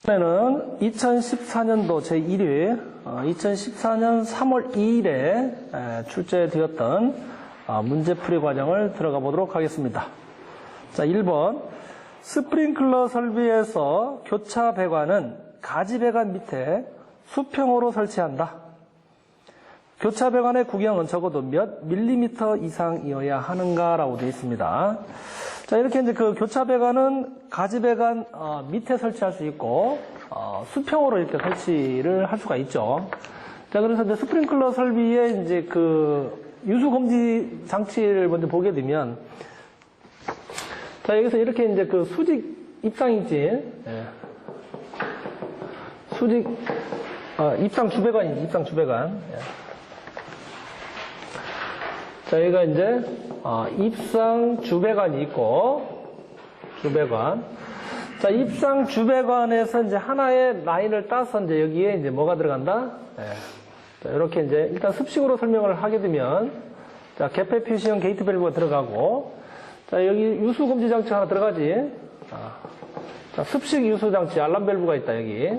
이번에는 2014년도 제1회 2014년 3월 2일에 출제되었던 문제풀이 과정을 들어가 보도록 하겠습니다. 자, 1번 스프링클러 설비에서 교차 배관은 가지 배관 밑에 수평으로 설치한다. 교차 배관의 구경은 적어도 몇 밀리미터 이상이어야 하는가라고 되어 있습니다. 자, 이렇게 이제 그 교차 배관은 가지 배관 밑에 설치할 수 있고 수평으로 이렇게 설치를 할 수가 있죠. 자, 그래서 이제 스프링클러 설비의 이제 그 유수 검지 장치를 먼저 보게 되면, 자, 여기서 이렇게 이제 그 수직 입상이지, 수직 입상 주배관이지, 입상 주배관. 자, 여기가 이제 입상 주배관이 있고, 주배관. 자, 입상 주배관에서 이제 하나의 라인을 따서 이제 여기에 이제 뭐가 들어간다? 자, 이렇게 이제 일단 습식으로 설명을 하게 되면, 자, 개폐 표시형 게이트 밸브가 들어가고, 자, 여기 유수 검지 장치 하나 들어가지. 자, 습식 유수 장치 알람 밸브가 있다, 여기.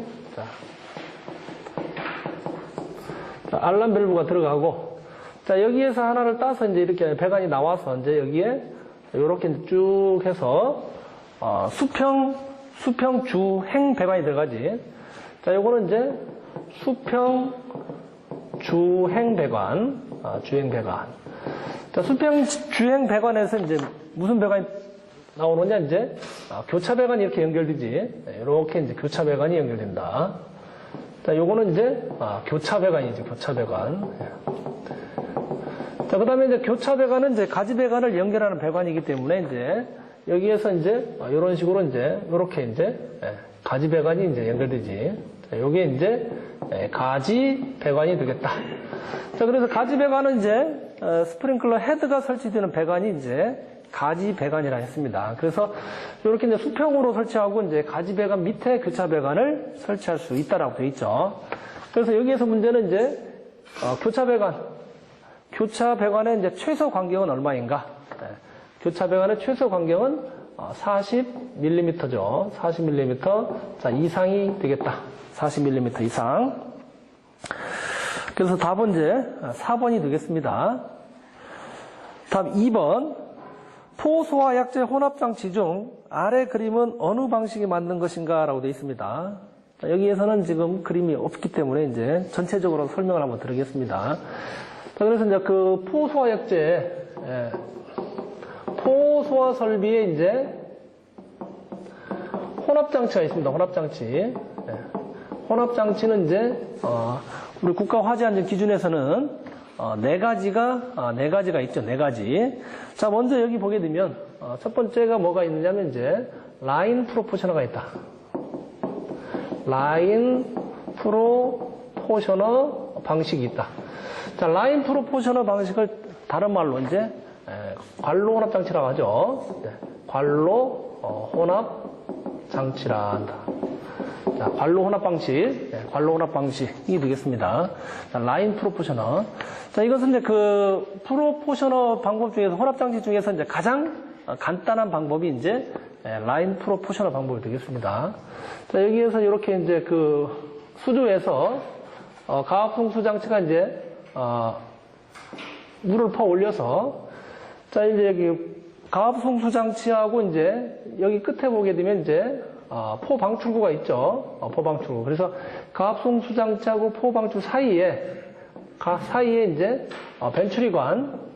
자, 알람 밸브가 들어가고, 자, 여기에서 하나를 따서 이제 이렇게 배관이 나와서 이제 여기에 이렇게 쭉 해서 수평 주행 배관이 들어가지. 자, 요거는 이제 수평 주행 배관, 주행 배관. 자, 수평 주행 배관에서 이제 무슨 배관이 나오느냐, 이제 교차 배관이 이렇게 연결되지. 이렇게 이제 교차 배관이 연결된다. 자, 요거는 이제 교차 배관이지, 교차 배관. 자, 그 다음에 이제 교차 배관은 이제 가지 배관을 연결하는 배관이기 때문에 이제 여기에서 이제 이런 식으로 이제 이렇게 이제 가지 배관이 이제 연결되지. 자, 요게 이제 가지 배관이 되겠다. 자, 그래서 가지 배관은 이제 스프링클러 헤드가 설치되는 배관이 이제 가지 배관이라 했습니다. 그래서 이렇게 이제 수평으로 설치하고 이제 가지 배관 밑에 교차 배관을 설치할 수 있다라고 되어 있죠. 그래서 여기에서 문제는 이제 교차 배관의 이제 최소 간격은 얼마인가? 교차 배관의 최소 간격은 40mm죠. 40mm 자, 이상이 되겠다. 40mm 이상. 그래서 답은 이제 4번이 되겠습니다. 다음 2번. 포소와 약재 혼합장치 중 아래 그림은 어느 방식이 맞는 것인가? 라고 되어 있습니다. 자, 여기에서는 지금 그림이 없기 때문에 이제 전체적으로 설명을 한번 드리겠습니다. 자, 그래서 이제 그 포소와 약재, 포소와 설비에 이제 혼합장치가 있습니다. 혼합장치. 혼합장치는 이제, 우리 국가화재안전 기준에서는 네 가지가 있죠. 네 가지. 자, 먼저 여기 보게 되면, 첫 번째가 뭐가 있느냐면 이제, 라인 프로포셔너가 있다. 라인 프로포셔너 방식이 있다. 자, 라인 프로포셔너 방식을 다른 말로 이제 관로 혼합 장치라고 하죠. 관로 혼합 장치라 한다. 자, 관로 혼합 방식, 관로 혼합 방식이 되겠습니다. 자, 라인 프로포셔너. 자, 이것은 이제 그 프로포셔너 방법 중에서 혼합 장치 중에서 이제 가장 간단한 방법이 이제 라인 프로포셔너 방법이 되겠습니다. 자, 여기에서 이렇게 이제 그 수조에서 가압송수 장치가 이제 물을 퍼 올려서, 자, 이제 여기 가압송수 장치하고 이제 여기 끝에 보게 되면 이제 포방출구가 있죠. 포방출구. 그래서 가압송수 장치하고 포방출 사이에 이제 벤추리관.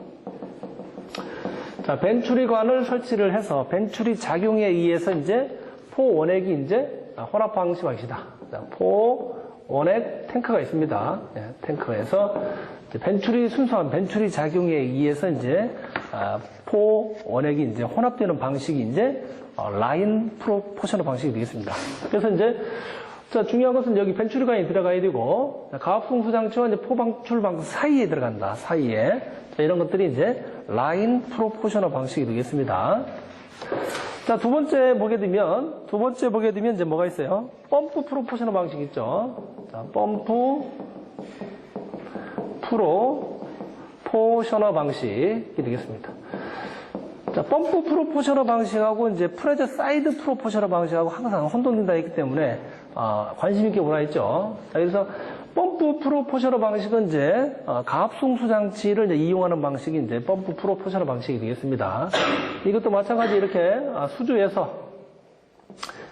자, 벤추리관을 설치를 해서 벤추리 작용에 의해서 이제 포원액이 이제 혼합 방식이다. 포원액 탱크가 있습니다. 탱크에서 순수한 벤추리 작용에 의해서 이제 포원액이 이제 혼합되는 방식이 이제 라인 프로포셔너 방식이 되겠습니다. 그래서 이제 자, 중요한 것은 여기 벤추리관이 들어가야 되고, 가압송수 장치와 이제 포방출 방식 사이에 들어간다. 사이에. 자, 이런 것들이 이제 라인 프로포셔너 방식이 되겠습니다. 자, 두 번째 보게 되면 이제 뭐가 있어요? 펌프 프로포셔너 방식 있죠. 자, 펌프 프로포셔너 방식이 되겠습니다. 자, 펌프 프로포셔너 방식하고 이제 프레저 사이드 프로포셔너 방식하고 항상 혼동된다 했기 때문에 관심 있게 보라 했죠. 자, 그래서 펌프 프로포셔널 방식은 이제 가압송수 장치를 이제 이용하는 방식이 이제 펌프 프로포셔널 방식이 되겠습니다. 이것도 마찬가지 이렇게 수조에서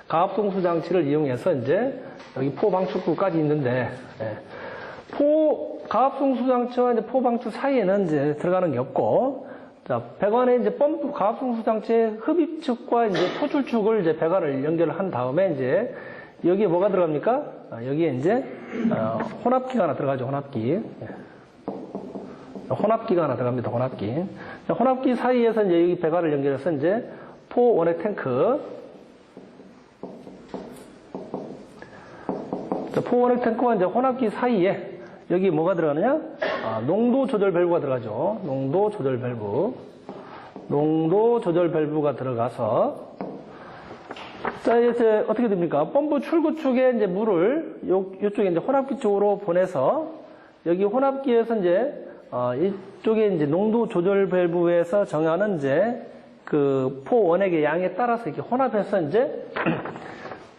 가압송수 장치를 이용해서 이제 여기 포 방출구까지 있는데, 가압송수 장치와 이제 포 방출 사이에는 이제 들어가는 게 없고, 자, 배관에 이제 펌프 가압송수 장치의 흡입축과 이제 포출축을 이제 배관을 연결을 한 다음에 이제 여기에 뭐가 들어갑니까? 여기에 이제 혼합기가 하나 들어가죠. 혼합기가 하나 들어갑니다. 혼합기 사이에서 이제 여기 배관을 연결해서 이제 포 원액 탱크, 포 원액 탱크와 이제 혼합기 사이에 여기 뭐가 들어가느냐? 농도 조절 밸브가 들어가죠. 농도 조절 밸브가 들어가서, 자, 이제 어떻게 됩니까? 펌프 출구 쪽에 이제 물을 요쪽에 이제 혼합기 쪽으로 보내서 여기 혼합기에서 이제 이쪽에 이제 농도 조절 밸브에서 정하는 이제 그 포 원액의 양에 따라서 이렇게 혼합해서 이제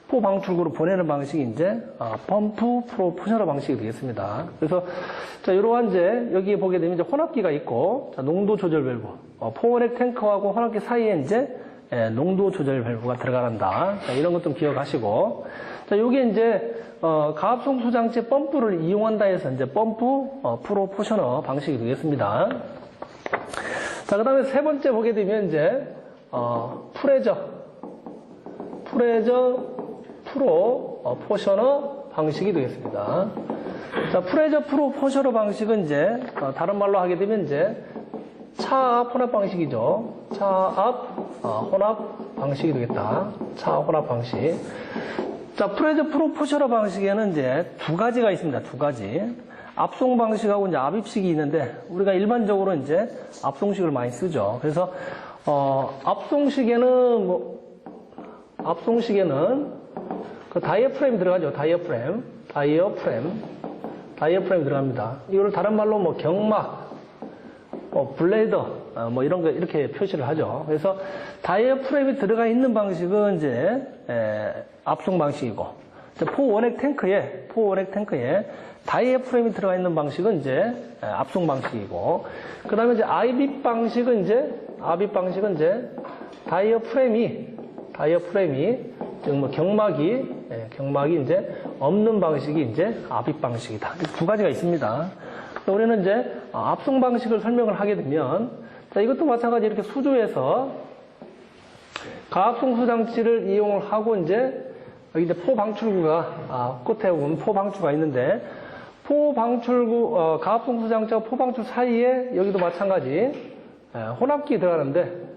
포 방출구로 보내는 방식이 이제 펌프 프로포셔널 방식이 되겠습니다. 그래서 자, 이러한 이제 여기 보게 되면 이제 혼합기가 있고, 자, 농도 조절 밸브, 포 원액 탱크하고 혼합기 사이에 이제 농도 조절 밸브가 들어간다. 자, 이런 것 좀 기억하시고, 자, 요게 이제 가압송수 장치 펌프를 이용한다 해서 이제 펌프 프로포셔널 방식이 되겠습니다. 자, 그다음에 세 번째 보게 되면 이제 프레저 프로포셔널 방식이 되겠습니다. 자, 프레저 프로포셔널 방식은 이제 다른 말로 하게 되면 이제 차압 혼합 방식이죠. 차압 혼합 방식이 되겠다. 차압 혼합 방식. 자, 프레저 프로포셔널 방식에는 이제 두 가지가 있습니다. 두 가지. 압송 방식하고 이제 압입식이 있는데, 우리가 일반적으로 이제 압송식을 많이 쓰죠. 그래서 압송식에는 그 다이어프램이 들어가죠. 다이어프램 들어갑니다. 이거를 다른 말로 뭐 경막, 블레이더, 뭐 이런 거 이렇게 표시를 하죠. 그래서 다이어프램이 들어가 있는 방식은 이제 압송 방식이고, 포 원액 탱크에 다이어프램이 들어가 있는 방식은 이제 압송 방식이고, 그 다음에 이제 압입 방식은 이제 다이어프램이 즉 뭐 경막이 이제 없는 방식이 이제 압입 방식이다. 두 가지가 있습니다. 우리는 이제 압송 방식을 설명을 하게 되면, 자, 이것도 마찬가지 이렇게 수조에서 가압송수 장치를 이용을 하고 이제 여기 이제 포 방출구가 끝에 보면 포 방출구가 있는데, 포 방출구 가압송수 장치와 포 방출 사이에 여기도 마찬가지 혼합기 들어가는데,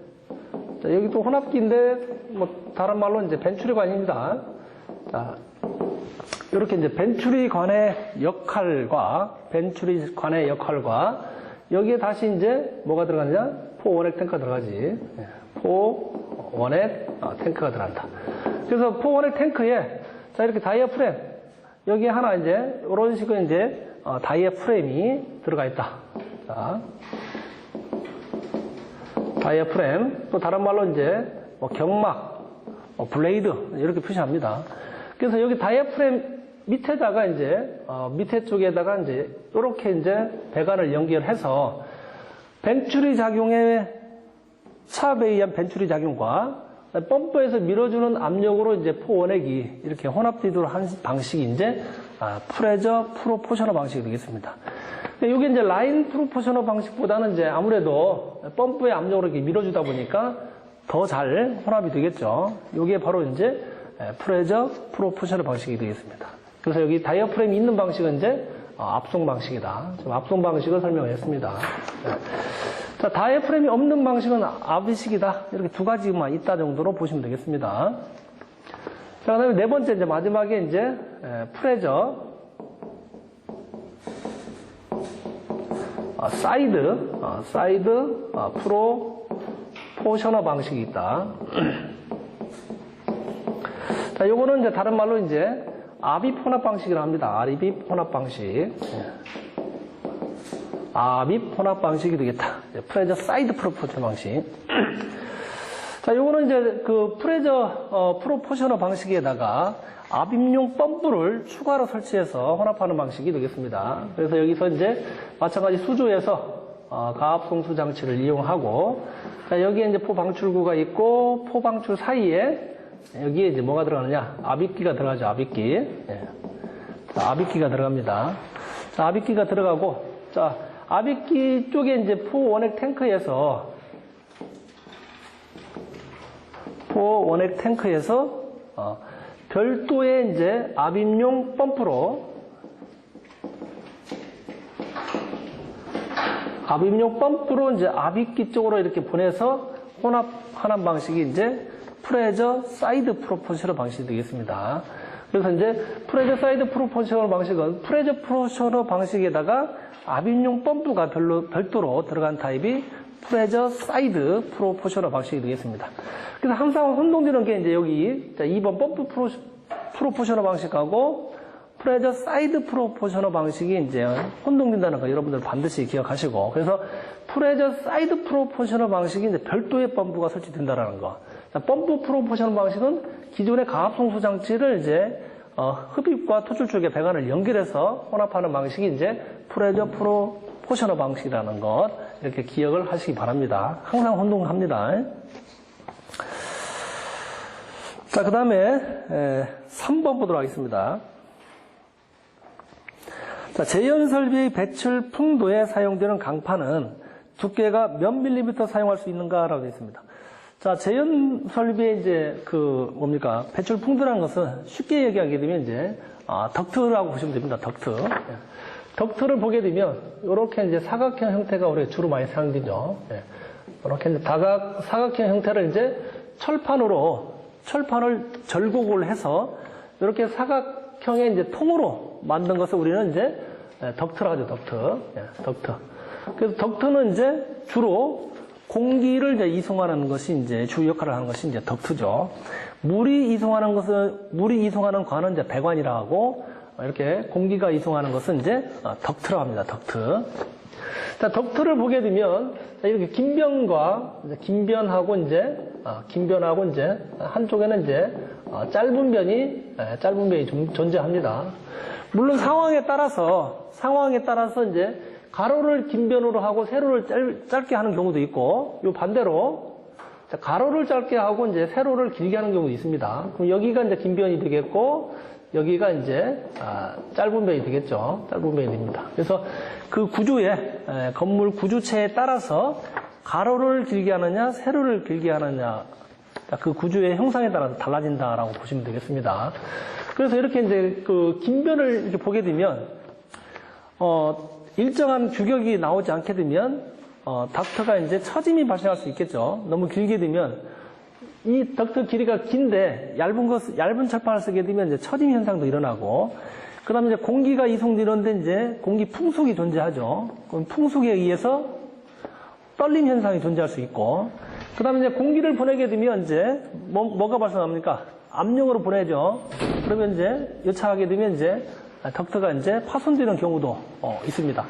자, 여기도 혼합기인데 뭐 다른 말로 이제 벤추리관입니다. 자, 이렇게 이제 벤추리관의 역할과 여기에 다시 이제 뭐가 들어가느냐? 포 원액 탱크가 들어가지. 포 원액 탱크가 들어간다. 그래서 포 원액 탱크에 자, 이렇게 다이어프램 여기에 하나 이제 이런 식으로 이제 다이어프램이 들어가 있다. 자, 다이어프램, 또 다른 말로 이제 경막, 블레이드 이렇게 표시합니다. 그래서 여기 다이어프램 밑에다가 이제 밑에 쪽에다가 이제 이렇게 이제 배관을 연결해서 벤추리 작용의 차압에 의한 벤추리 작용과 펌프에서 밀어주는 압력으로 이제 포 원액이 이렇게 혼합되도록 한 방식이 이제 프레저 프로포셔널 방식이 되겠습니다. 이게 이제 라인 프로포셔널 방식보다는 이제 아무래도 펌프의 압력으로 이렇게 밀어주다 보니까 더 잘 혼합이 되겠죠. 이게 바로 이제 프레저 프로포셔널 방식이 되겠습니다. 그래서 여기 다이어프램이 있는 방식은 이제 압송 방식이다. 지금 압송 방식을 설명했습니다. 자, 다이어프램이 없는 방식은 압입식이다. 이렇게 두 가지만 있다 정도로 보시면 되겠습니다. 자, 그 다음에 네 번째, 이제 마지막에 이제 프레저 사이드 프로포셔널 방식이 있다. 자, 요거는 이제 다른 말로 이제 압입 혼합 방식이라고 합니다. 압입 혼합 방식. 압입 혼합 방식이 되겠다. 프레저 사이드 프로포셔널 방식. 자, 요거는 이제 그 프레저 프로포셔널 방식에다가 압입용 펌프를 추가로 설치해서 혼합하는 방식이 되겠습니다. 그래서 여기서 이제 마찬가지 수조에서 가압송수 장치를 이용하고, 자, 여기에 이제 포방출구가 있고, 포방출 사이에 여기에 이제 뭐가 들어가느냐? 압입기가 들어가죠, 압입기. 예. 자, 압입기가 들어갑니다. 자, 압입기가 들어가고, 자, 압입기 쪽에 이제 포원액 탱크에서 별도의 이제 압입용 펌프로 이제 압입기 쪽으로 이렇게 보내서 혼합하는 방식이 이제 프레저 사이드 프로포셔너 방식이 되겠습니다. 그래서 이제 프레저 사이드 프로포셔너 방식은 프레저 프로포셔너 방식에다가 압입용 펌프가 별도로 들어간 타입이 프레저 사이드 프로포셔너 방식이 되겠습니다. 그래서 항상 혼동되는 게 이제 여기 2번 펌프 프로포셔너 방식하고 프레저 사이드 프로포셔너 방식이 이제 혼동된다는 거 여러분들 반드시 기억하시고, 그래서 프레저 사이드 프로포셔너 방식이 이제 별도의 펌프가 설치된다는 거. 자, 펌프 프로포셔너 방식은 기존의 가압송수 장치를 이제 흡입과 토출 쪽의 배관을 연결해서 혼합하는 방식이 이제 프레저 프로포셔너 방식이라는 것, 이렇게 기억을 하시기 바랍니다. 항상 혼동합니다. 자, 그 다음에 3번 보도록 하겠습니다. 자, 제연 설비의 배출 풍도에 사용되는 강판은 두께가 몇 밀리미터 사용할 수 있는가라고 되어 있습니다. 자, 제연 설비의 이제 배출 풍도라는 것은 쉽게 얘기하게 되면 이제 덕트라고 보시면 됩니다. 덕트. 덕트를 보게 되면 이렇게 이제 사각형 형태가 우리가 주로 많이 사용되죠. 이렇게 이제 사각형 형태를 이제 철판을 절곡을 해서 이렇게 사각형의 이제 통으로 만든 것을 우리는 이제 덕트라고 하죠. 덕트. 그래서 덕트는 이제 주로 공기를 이제 이송하는 것이 이제 주 역할을 하는 것이 이제 덕트죠. 물이 이송하는 관은 이제 배관이라고 하고, 이렇게 공기가 이송하는 것은 이제 덕트라고 합니다. 덕트. 자, 덕트를 보게 되면 이렇게 긴변하고 이제 한쪽에는 이제 짧은 변이 존재합니다. 물론 상황에 따라서 이제 가로를 긴 변으로 하고 세로를 짧게 하는 경우도 있고, 요 반대로 가로를 짧게 하고 이제 세로를 길게 하는 경우도 있습니다. 그럼 여기가 이제 긴 변이 되겠고, 여기가 이제 짧은 변이 되겠죠. 짧은 변이 됩니다. 그래서 그 건물 구조체에 따라서 가로를 길게 하느냐, 세로를 길게 하느냐, 그 구조의 형상에 따라서 달라진다라고 보시면 되겠습니다. 그래서 이렇게 이제 그 긴 변을 이렇게 보게 되면 일정한 규격이 나오지 않게 되면 덕트가 이제 처짐이 발생할 수 있겠죠. 너무 길게 되면 이 덕트 길이가 긴데 얇은 철판을 쓰게 되면 이제 처짐 현상도 일어나고, 그다음에 이제 공기가 이송되는데 이제 공기 풍속이 존재하죠. 그럼 풍속에 의해서 떨림 현상이 존재할 수 있고, 그다음에 이제 공기를 보내게 되면 이제 뭐가 발생합니까? 압력으로 보내죠. 그러면 이제 여차하게 되면 이제 덕트가 이제 파손되는 경우도 있습니다.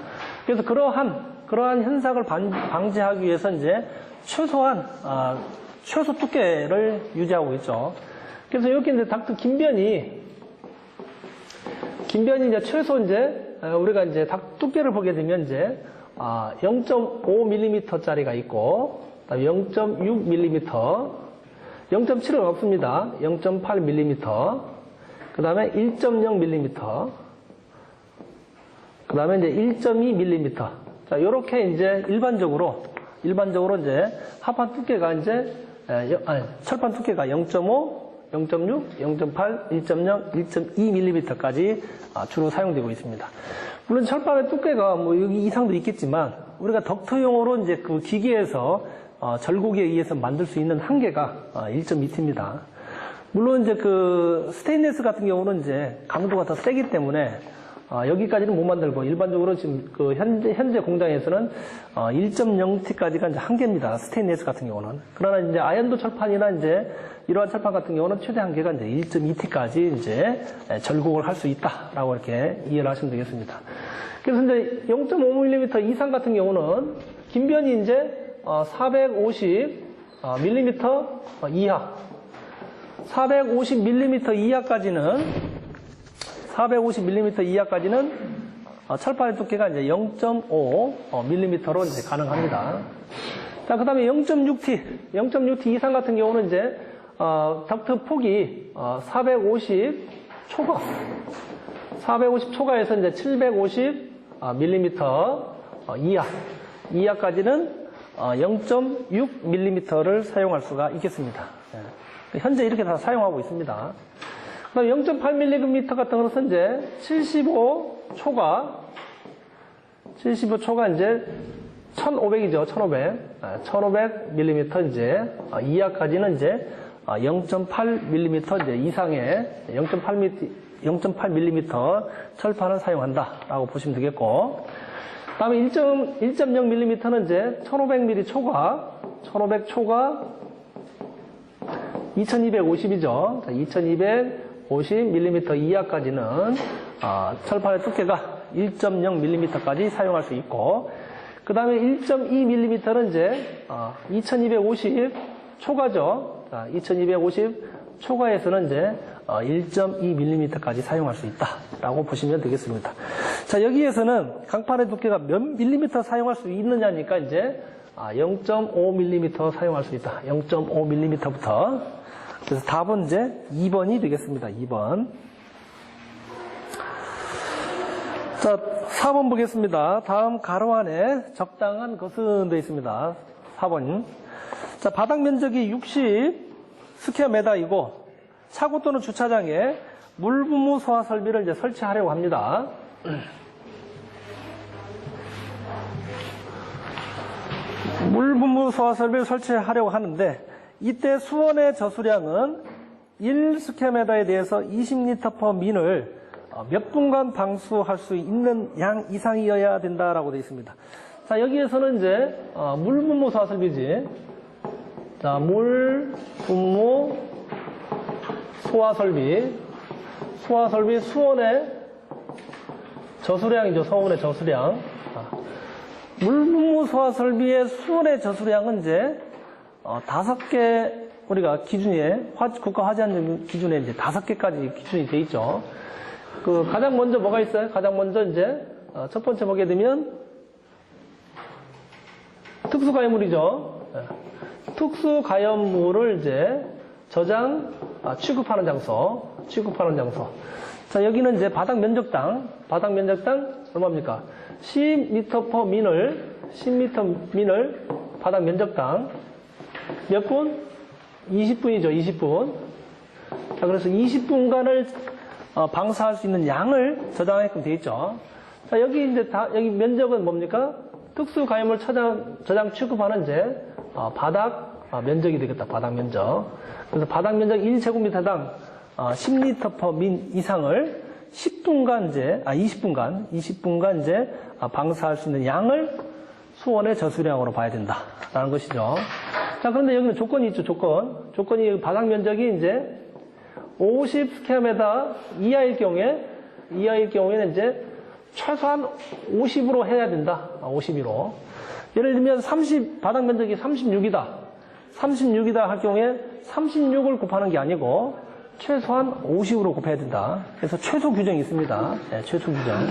그래서 그러한 현상을 방지하기 위해서 이제 최소 두께를 유지하고 있죠. 그래서 이렇게 이제 덕트 긴 변이 이제 최소 이제 우리가 이제 두께를 보게 되면 이제 0.5mm짜리가 있고, 0.6mm, 0.7은 없습니다. 0.8mm, 그 다음에 1.0mm, 그 다음에 이제 1.2mm. 자, 요렇게 이제 일반적으로 이제 합판 두께가 이제, 철판 두께가 0.5, 0.6, 0.8, 1.0, 1.2mm까지 주로 사용되고 있습니다. 물론 철판의 두께가 뭐 여기 이상도 있겠지만, 우리가 덕트용으로 이제 그 기계에서 절곡에 의해서 만들 수 있는 한계가 1.2T입니다. 물론 이제 그 스테인리스 같은 경우는 이제 강도가 더 세기 때문에 여기까지는 못 만들고, 일반적으로 지금 그 현재 공장에서는 1.0T까지가 이제 한계입니다. 스테인리스 같은 경우는. 그러나 이제 아연도 철판이나 이제 이러한 철판 같은 경우는 최대 한계가 이제 1.2T까지 이제 절곡을 할 수 있다라고 이렇게 이해를 하시면 되겠습니다. 그래서 이제 0.5mm 이상 같은 경우는 긴 변이 이제 450mm 이하. 450mm 이하까지는 철판의 두께가 이제 0.5mm로 이제 가능합니다. 자, 그 다음에 0.6T 이상 같은 경우는 이제, 덕트 폭이, 450초가에서 이제 750mm 이하까지는 0.6mm를 사용할 수가 있겠습니다. 현재 이렇게 다 사용하고 있습니다. 그다음 0.8mm 같은 것은 이제 75초가 이제 1500이죠. 1500mm 이제 이하까지는 이제 0.8mm 이제 이상의 0.8mm 철판을 사용한다라고 보시면 되겠고, 다음에 1.0mm는 이제 1500mm 초가 2250이죠. 2250mm 이하까지는 철판의 두께가 1.0mm까지 사용할 수 있고, 그 다음에 1.2mm는 이제 2250 초가죠. 2250 초가에서는 이제 1.2mm까지 사용할 수 있다라고 보시면 되겠습니다. 자, 여기에서는 강판의 두께가 몇 밀리미터 사용할 수 있느냐니까 이제 0.5mm 사용할 수 있다. 0.5mm부터. 그래서 답은 이제 2번이 되겠습니다. 2번. 자, 4번 보겠습니다. 다음 가로 안에 적당한 것은 되어 있습니다. 4번. 자, 바닥 면적이 60 스퀘어미터이고 차고 또는 주차장에 물분무 소화 설비를 이제 설치하려고 합니다. 물분무 소화 설비를 설치하려고 하는데, 이때 수원의 저수량은 1스퀘어미터에 대해서 20L/min을 몇 분간 방수할 수 있는 양 이상이어야 된다라고 되어 있습니다. 자, 여기에서는 이제 물분무 소화 설비지. 자, 물분무 소화 설비 수원의 저수량이죠. 서운의 저수량. 물분무 소화 설비의 수원의 저수량은 이제 5개 우리가 기준에 국가 화재안전 기준에 이제 5개까지 기준이 돼 있죠. 그 가장 먼저 뭐가 있어요? 가장 먼저 이제 첫 번째 보게 되면 특수가연물이죠. 특수가연물을 이제 취급하는 장소. 자, 여기는 이제 바닥 면적당 얼마입니까? 10m/min을 바닥 면적당 몇 분? 20분이죠. 20분. 자, 그래서 20분간을 방사할 수 있는 양을 저장하게끔 되어 있죠. 자, 여기 이제 여기 면적은 뭡니까? 특수가연물 저장 취급하는 이제 바닥 면적이 되겠다. 바닥 면적. 그래서 바닥 면적 1제곱미터당 10L/min 이상을 10분간 이제 20분간 이제 방사할 수 있는 양을 수원의 저수량으로 봐야 된다라는 것이죠. 자, 그런데 여기는 조건이 있죠. 조건이 바닥 면적이 이제 50스퀘어미터 이하일 경우에는 이제 최소한 50으로 해야 된다. 50으로. 예를 들면 바닥 면적이 36이다 할 경우에 36을 곱하는 게 아니고 최소한 50으로 곱해야 된다. 그래서 최소 규정이 있습니다. 네, 최소 규정.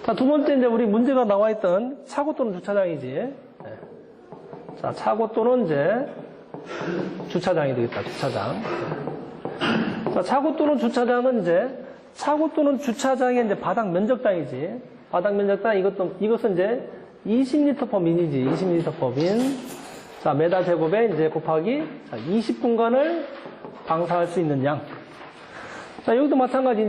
자, 두 번째 이제 우리 문제가 나와 있던 차고 또는 주차장이지. 네. 자, 차고 또는 이제 주차장이 되겠다. 주차장. 자, 차고 또는 주차장은 주차장의 이제 바닥 면적당이지. 바닥 면적당 이것은 이제 20L/min이지. 20L/min. 자, 메다 제곱에 이제 곱하기 20분간을 방사할 수 있는 양. 자, 이것도 마찬가지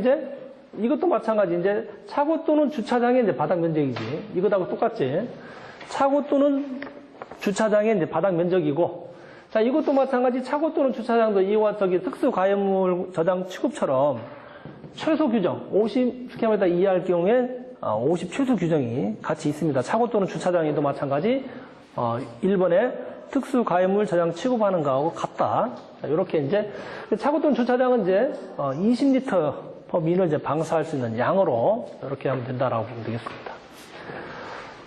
이제 차고 또는 주차장의 이제 바닥 면적이지. 이것하고 똑같지. 차고 또는 주차장의 이제 바닥 면적이고, 자, 이것도 마찬가지 차고 또는 주차장도 이와 특수가연물 저장 취급처럼 최소 규정 50스퀘어미터 이하일 경우에 50 최소 규정이 같이 있습니다. 차고 또는 주차장에도 마찬가지 1번에 특수가연물 저장 취급하는 거하고 같다. 자, 이렇게 이제 차고 또는 주차장은 이제 20L/min을 이제 방사할 수 있는 양으로 이렇게 하면 된다라고 보면 되겠습니다.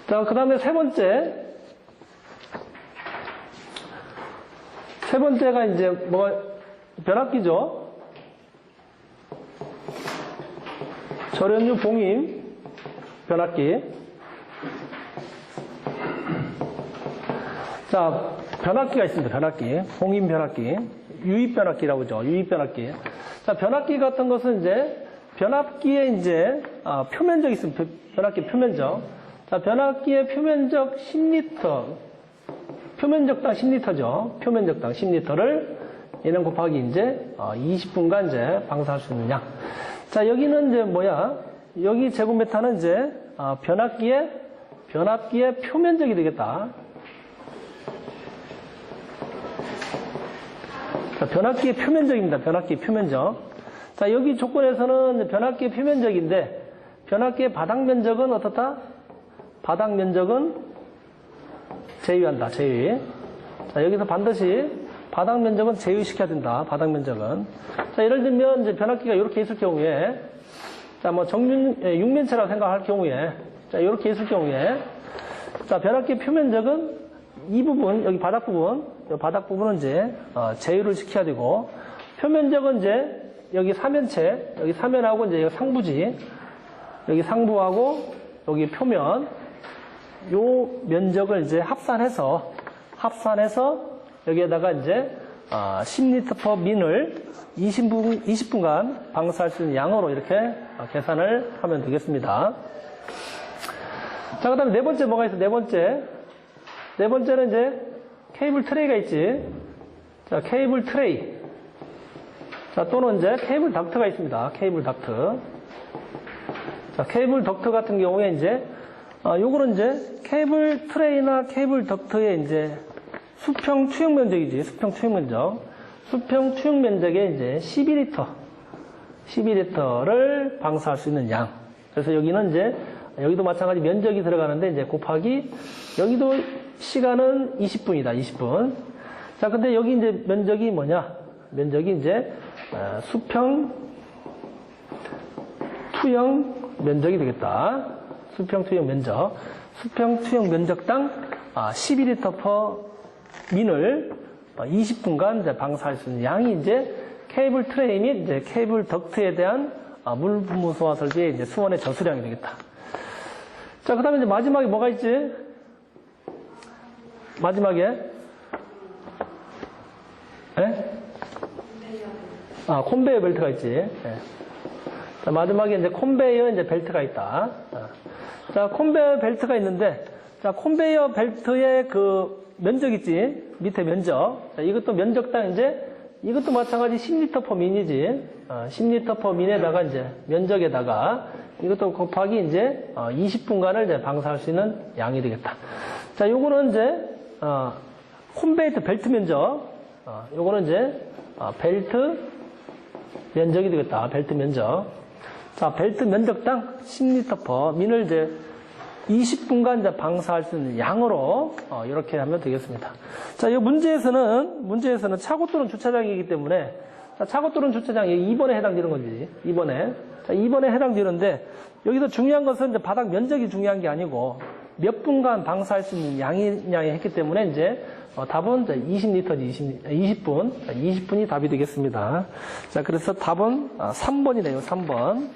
자, 그 다음에 세 세 번째가 이제 변압기죠. 절연유 봉임 변압기. 자, 변압기가 있습니다. 변압기. 봉임 변압기. 유입 변압기라고 하죠. 유입 변압기. 자, 변압기 같은 것은 이제 변압기에 이제 표면적이 있습니다. 변압기 표면적. 자, 변압기의 표면적 10리터. 표면적당 10리터죠. 표면적당 10리터를 얘는 곱하기 이제 20분간 이제 방사할 수 있는 양. 자, 여기는 이제 여기 제곱미터는 이제 변압기의 표면적이 되겠다. 자, 변압기의 표면적입니다. 변압기의 표면적. 자, 여기 조건에서는 변압기의 표면적인데 변압기의 바닥 면적은 어떻다? 바닥 면적은 제외한다. 제외. 자, 여기서 반드시 바닥 면적은 제외시켜야 된다. 바닥 면적은. 자, 예를 들면 이제 변압기가 이렇게 있을 경우에 자, 육면체라고 생각할 경우에 자, 이렇게 있을 경우에 자, 변압기 표면적은 이 부분, 여기 바닥 부분, 이 바닥 부분은 이제 제외를 시켜야 되고 표면적은 이제 여기 사면체, 여기 사면하고 이제 여기 상부지, 여기 상부하고 여기 표면 요 면적을 이제 합산해서 여기에다가 이제 10리터/민을 20분간 방사할 수 있는 양으로 이렇게 계산을 하면 되겠습니다. 자, 그 다음에 네 번째 뭐가 있어? 네 번째는 이제 케이블 트레이가 있지. 자, 케이블 트레이. 자, 또는 이제 케이블 덕트가 있습니다. 케이블 덕트. 자, 케이블 덕트 같은 경우에 이제 요거는 이제 케이블 트레이나 케이블 덕트의 이제 수평 투영 면적이지. 수평 투영 면적. 수평 투영 면적의 이제 12리터를 방사할 수 있는 양. 그래서 여기는 이제 여기도 마찬가지 면적이 들어가는데 이제 곱하기 여기도 시간은 20분이다. 20분. 자, 근데 여기 이제 면적이 뭐냐? 면적이 이제 수평 투영 면적이 되겠다. 수평 투영 면적. 수평 투영 면적당 12리터/민을 20분간 이제 방사할 수 있는 양이 이제 케이블 트레이 및 이제 케이블 덕트에 대한 물 분무 소화 설비의 이제 수원의 저수량이 되겠다. 자, 그 다음에 이제 마지막에 뭐가 있지? 마지막에 콘베이어 벨트가 있지. 네. 자, 마지막에 이제 콘베이어 이제 벨트가 있다. 자, 콘베이어 벨트가 있는데, 자, 콘베이어 벨트의 그 면적 있지. 밑에 면적. 자, 이것도 면적당 이제, 이것도 마찬가지 10리터/민이지. 10리터/민에다가 이제 면적에다가 이것도 곱하기 이제 20분간을 이제 방사할 수 있는 양이 되겠다. 자, 요거는 이제 콘베이어 벨트 면적. 요거는 이제 벨트 면적이 되겠다. 벨트 면적. 자, 벨트 면적당 10리터/민을 이제 20분간 이제 방사할 수 있는 양으로 이렇게 하면 되겠습니다. 자, 이 문제에서는 차고 뚫은 주차장이기 때문에 자, 차고 뚫은 주차장이 2번에 해당되는 거지. 2번에. 자, 2번에 해당되는데 여기서 중요한 것은 이제 바닥 면적이 중요한 게 아니고 몇 분간 방사할 수 있는 양이냐 했기 때문에 이제 답은 20리터지 20분. 20분이 답이 되겠습니다. 자, 그래서 답은 3번이네요. 3번.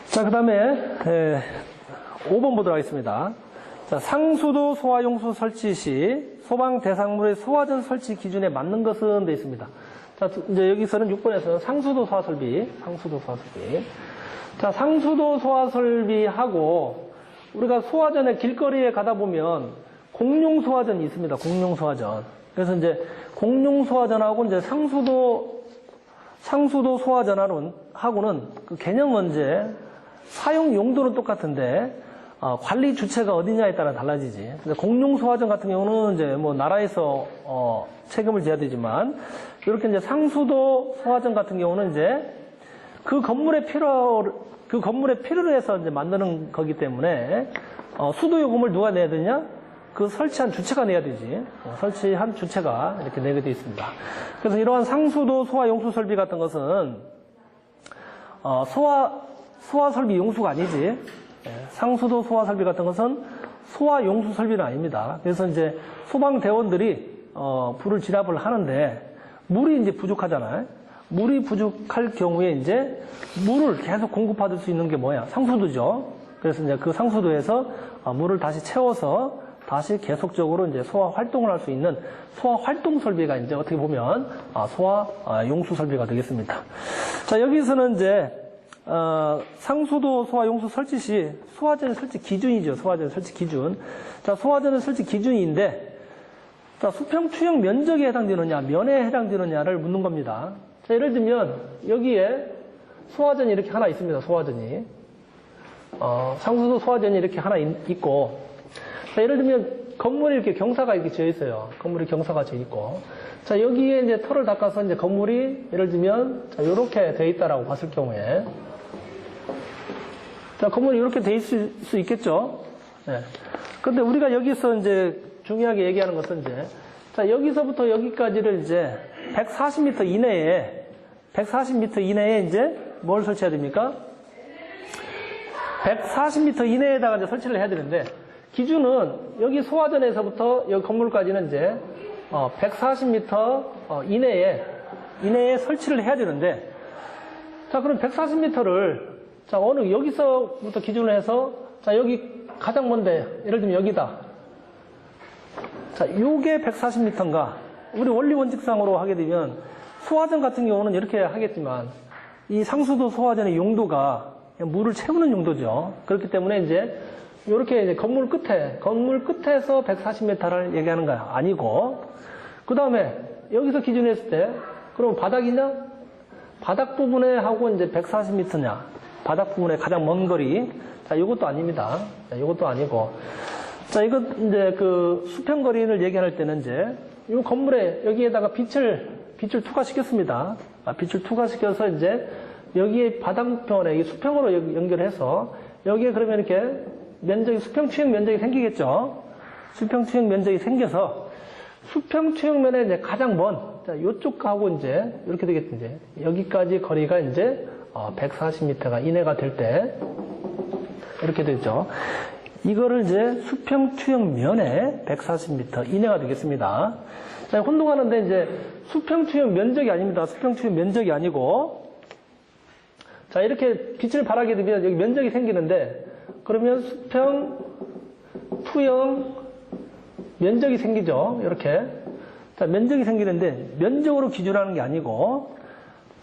자, 그 다음에 5번 보도록 하겠습니다. 자, 상수도 소화용수 설치 시 소방 대상물의 소화전 설치 기준에 맞는 것은 되어 있습니다. 자, 이제 여기서는 6번에서는 상수도 소화 설비. 자, 상수도 소화 설비하고 우리가 소화전에 길거리에 가다 보면 공용 소화전이 있습니다. 공용 소화전. 그래서 이제 공용 소화전하고 이제 상수도 소화전하고는 그 개념은 이제 사용 용도는 똑같은데 관리 주체가 어디냐에 따라 달라지지. 근데 공용 소화전 같은 경우는 이제 뭐 나라에서 책임을 져야 되지만 이렇게 이제 상수도 소화전 같은 경우는 이제 그 건물의 필요로 해서 이제 만드는 거기 때문에 수도 요금을 누가 내야 되냐? 그 설치한 주체가 내야 되지. 설치한 주체가 이렇게 내게 되어 있습니다. 그래서 이러한 상수도 소화 용수 설비 같은 것은 소화 설비 용수가 아니지. 상수도 소화 설비 같은 것은 소화 용수 설비는 아닙니다. 그래서 이제 소방대원들이 불을 진압을 하는데 물이 이제 부족하잖아요. 물이 부족할 경우에 이제 물을 계속 공급받을 수 있는 게 뭐야? 상수도죠. 그래서 이제 그 상수도에서 물을 다시 채워서 다시 계속적으로 이제 소화 활동을 할 수 있는 소화 활동 설비가 이제 어떻게 보면 소화 용수 설비가 되겠습니다. 자, 여기서는 이제 상수도 소화 용수 설치 시 소화전 설치 기준이죠. 소화전 설치 기준. 자, 소화전은 설치 기준인데 자, 수평 투영 면적에 해당되느냐, 면에 해당되느냐를 묻는 겁니다. 자, 예를 들면 여기에 소화전이 이렇게 하나 있습니다. 소화전이 상수도 소화전이 이렇게 하나 있고, 자, 예를 들면 건물이 이렇게 경사가 이렇게 지어 있어요. 건물이 경사가 지어 있고, 자, 여기에 이제 털을 닦아서 이제 건물이 예를 들면 자, 이렇게 돼 있다라고 봤을 경우에, 자, 건물이 이렇게 돼 있을 수 있겠죠. 네. 근데 우리가 여기서 이제 중요하게 얘기하는 것은 이제, 자, 여기서부터 여기까지를 이제 140m 이내에 이제 뭘 설치해야 됩니까? 140m 이내에다가 이제 설치를 해야 되는데, 기준은 여기 소화전에서부터 여기 건물까지는 이제 140m 이내에 설치를 해야 되는데, 자, 그럼 140m를 자, 어느 여기서부터 기준을 해서 자, 여기 가장 먼데 예를 들면 여기다. 자, 요게 140m인가? 우리 원리 원칙상으로 하게 되면 소화전 같은 경우는 이렇게 하겠지만 이 상수도 소화전의 용도가 물을 채우는 용도죠. 그렇기 때문에 이제 이렇게 이제 건물 끝에서 140m를 얘기하는 거야. 아니고, 그 다음에 여기서 기준했을 때, 그럼 바닥이냐? 바닥 부분에 하고 이제 140m냐? 바닥 부분에 가장 먼 거리. 자, 이것도 아닙니다. 자, 이것도 아니고. 자, 이거 이제 그 수평거리를 얘기할 때는 이제 이 건물에 여기에다가 빛을 투과시켰습니다. 빛을 투과시켜서 이제 여기에 바닥편에 이 수평으로 연결해서 여기에 그러면 이렇게 면적이 수평 투영 면적이 생기겠죠. 수평 투영 면적이 생겨서 수평 투영면에 이제 가장 먼 자, 요쪽하고 이제 이렇게 되겠죠. 이제 여기까지 거리가 이제 140m가 이내가 될 때 이렇게 되죠. 이거를 이제 수평 투영면에 140m 이내가 되겠습니다. 자, 혼동하는데 이제 수평 투영 면적이 아닙니다. 수평 투영 면적이 아니고, 자, 이렇게 빛을 발하게 되면 여기 면적이 생기는데, 그러면 수평 투영 면적이 생기죠. 이렇게. 자, 면적이 생기는데 면적으로 기준하는 게 아니고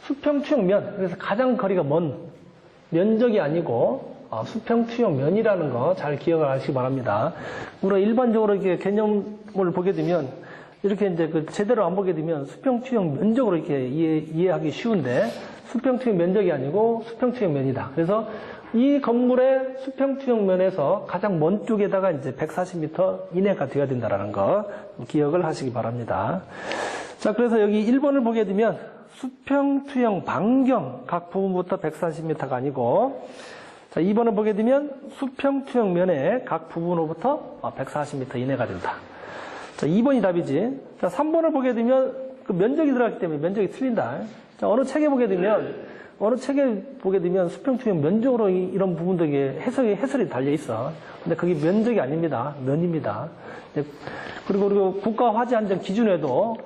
수평 투영면, 그래서 가장 거리가 먼 면적이 아니고 수평 투영면이라는 거 잘 기억을 하시기 바랍니다. 우리가 일반적으로 이렇게 개념을 보게 되면 이렇게 이제 그 제대로 안 보게 되면 수평 투영 면적으로 이렇게 이해하기 쉬운데 수평 투영 면적이 아니고 수평 투영면이다. 그래서 이 건물의 수평 투영면에서 가장 먼 쪽에다가 이제 140m 이내가 되어야 된다라는 거 기억을 하시기 바랍니다. 자, 그래서 여기 1번을 보게 되면 수평 투영 반경 각 부분부터 140m가 아니고, 자, 2번을 보게 되면 수평 투영면의 각 부분으로부터 140m 이내가 된다. 자, 2번이 답이지. 자, 3번을 보게 되면 그 면적이 들어갔기 때문에 면적이 틀린다. 자, 어느 책에 보게 되면 수평 투영 면적으로 이런 부분들이 해설이 달려 있어. 근데 그게 면적이 아닙니다. 면입니다. 그리고 국가 화재 안전 기준에도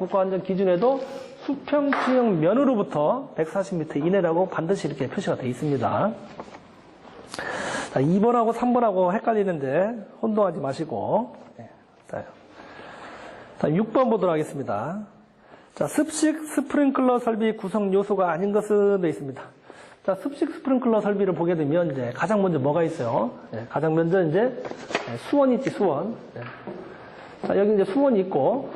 수평 투영 면으로부터 140m 이내라고 반드시 이렇게 표시가 되어 있습니다. 자, 2번하고 3번하고 헷갈리는데 혼동하지 마시고. 자, 6번 보도록 하겠습니다. 자, 습식 스프링클러 설비 구성 요소가 아닌 것은 되어 있습니다. 자, 습식 스프링클러 설비를 보게 되면 이제 가장 먼저 뭐가 있어요? 가장 먼저 이제 수원이 있지, 수원. 자, 여기 이제 수원이 있고,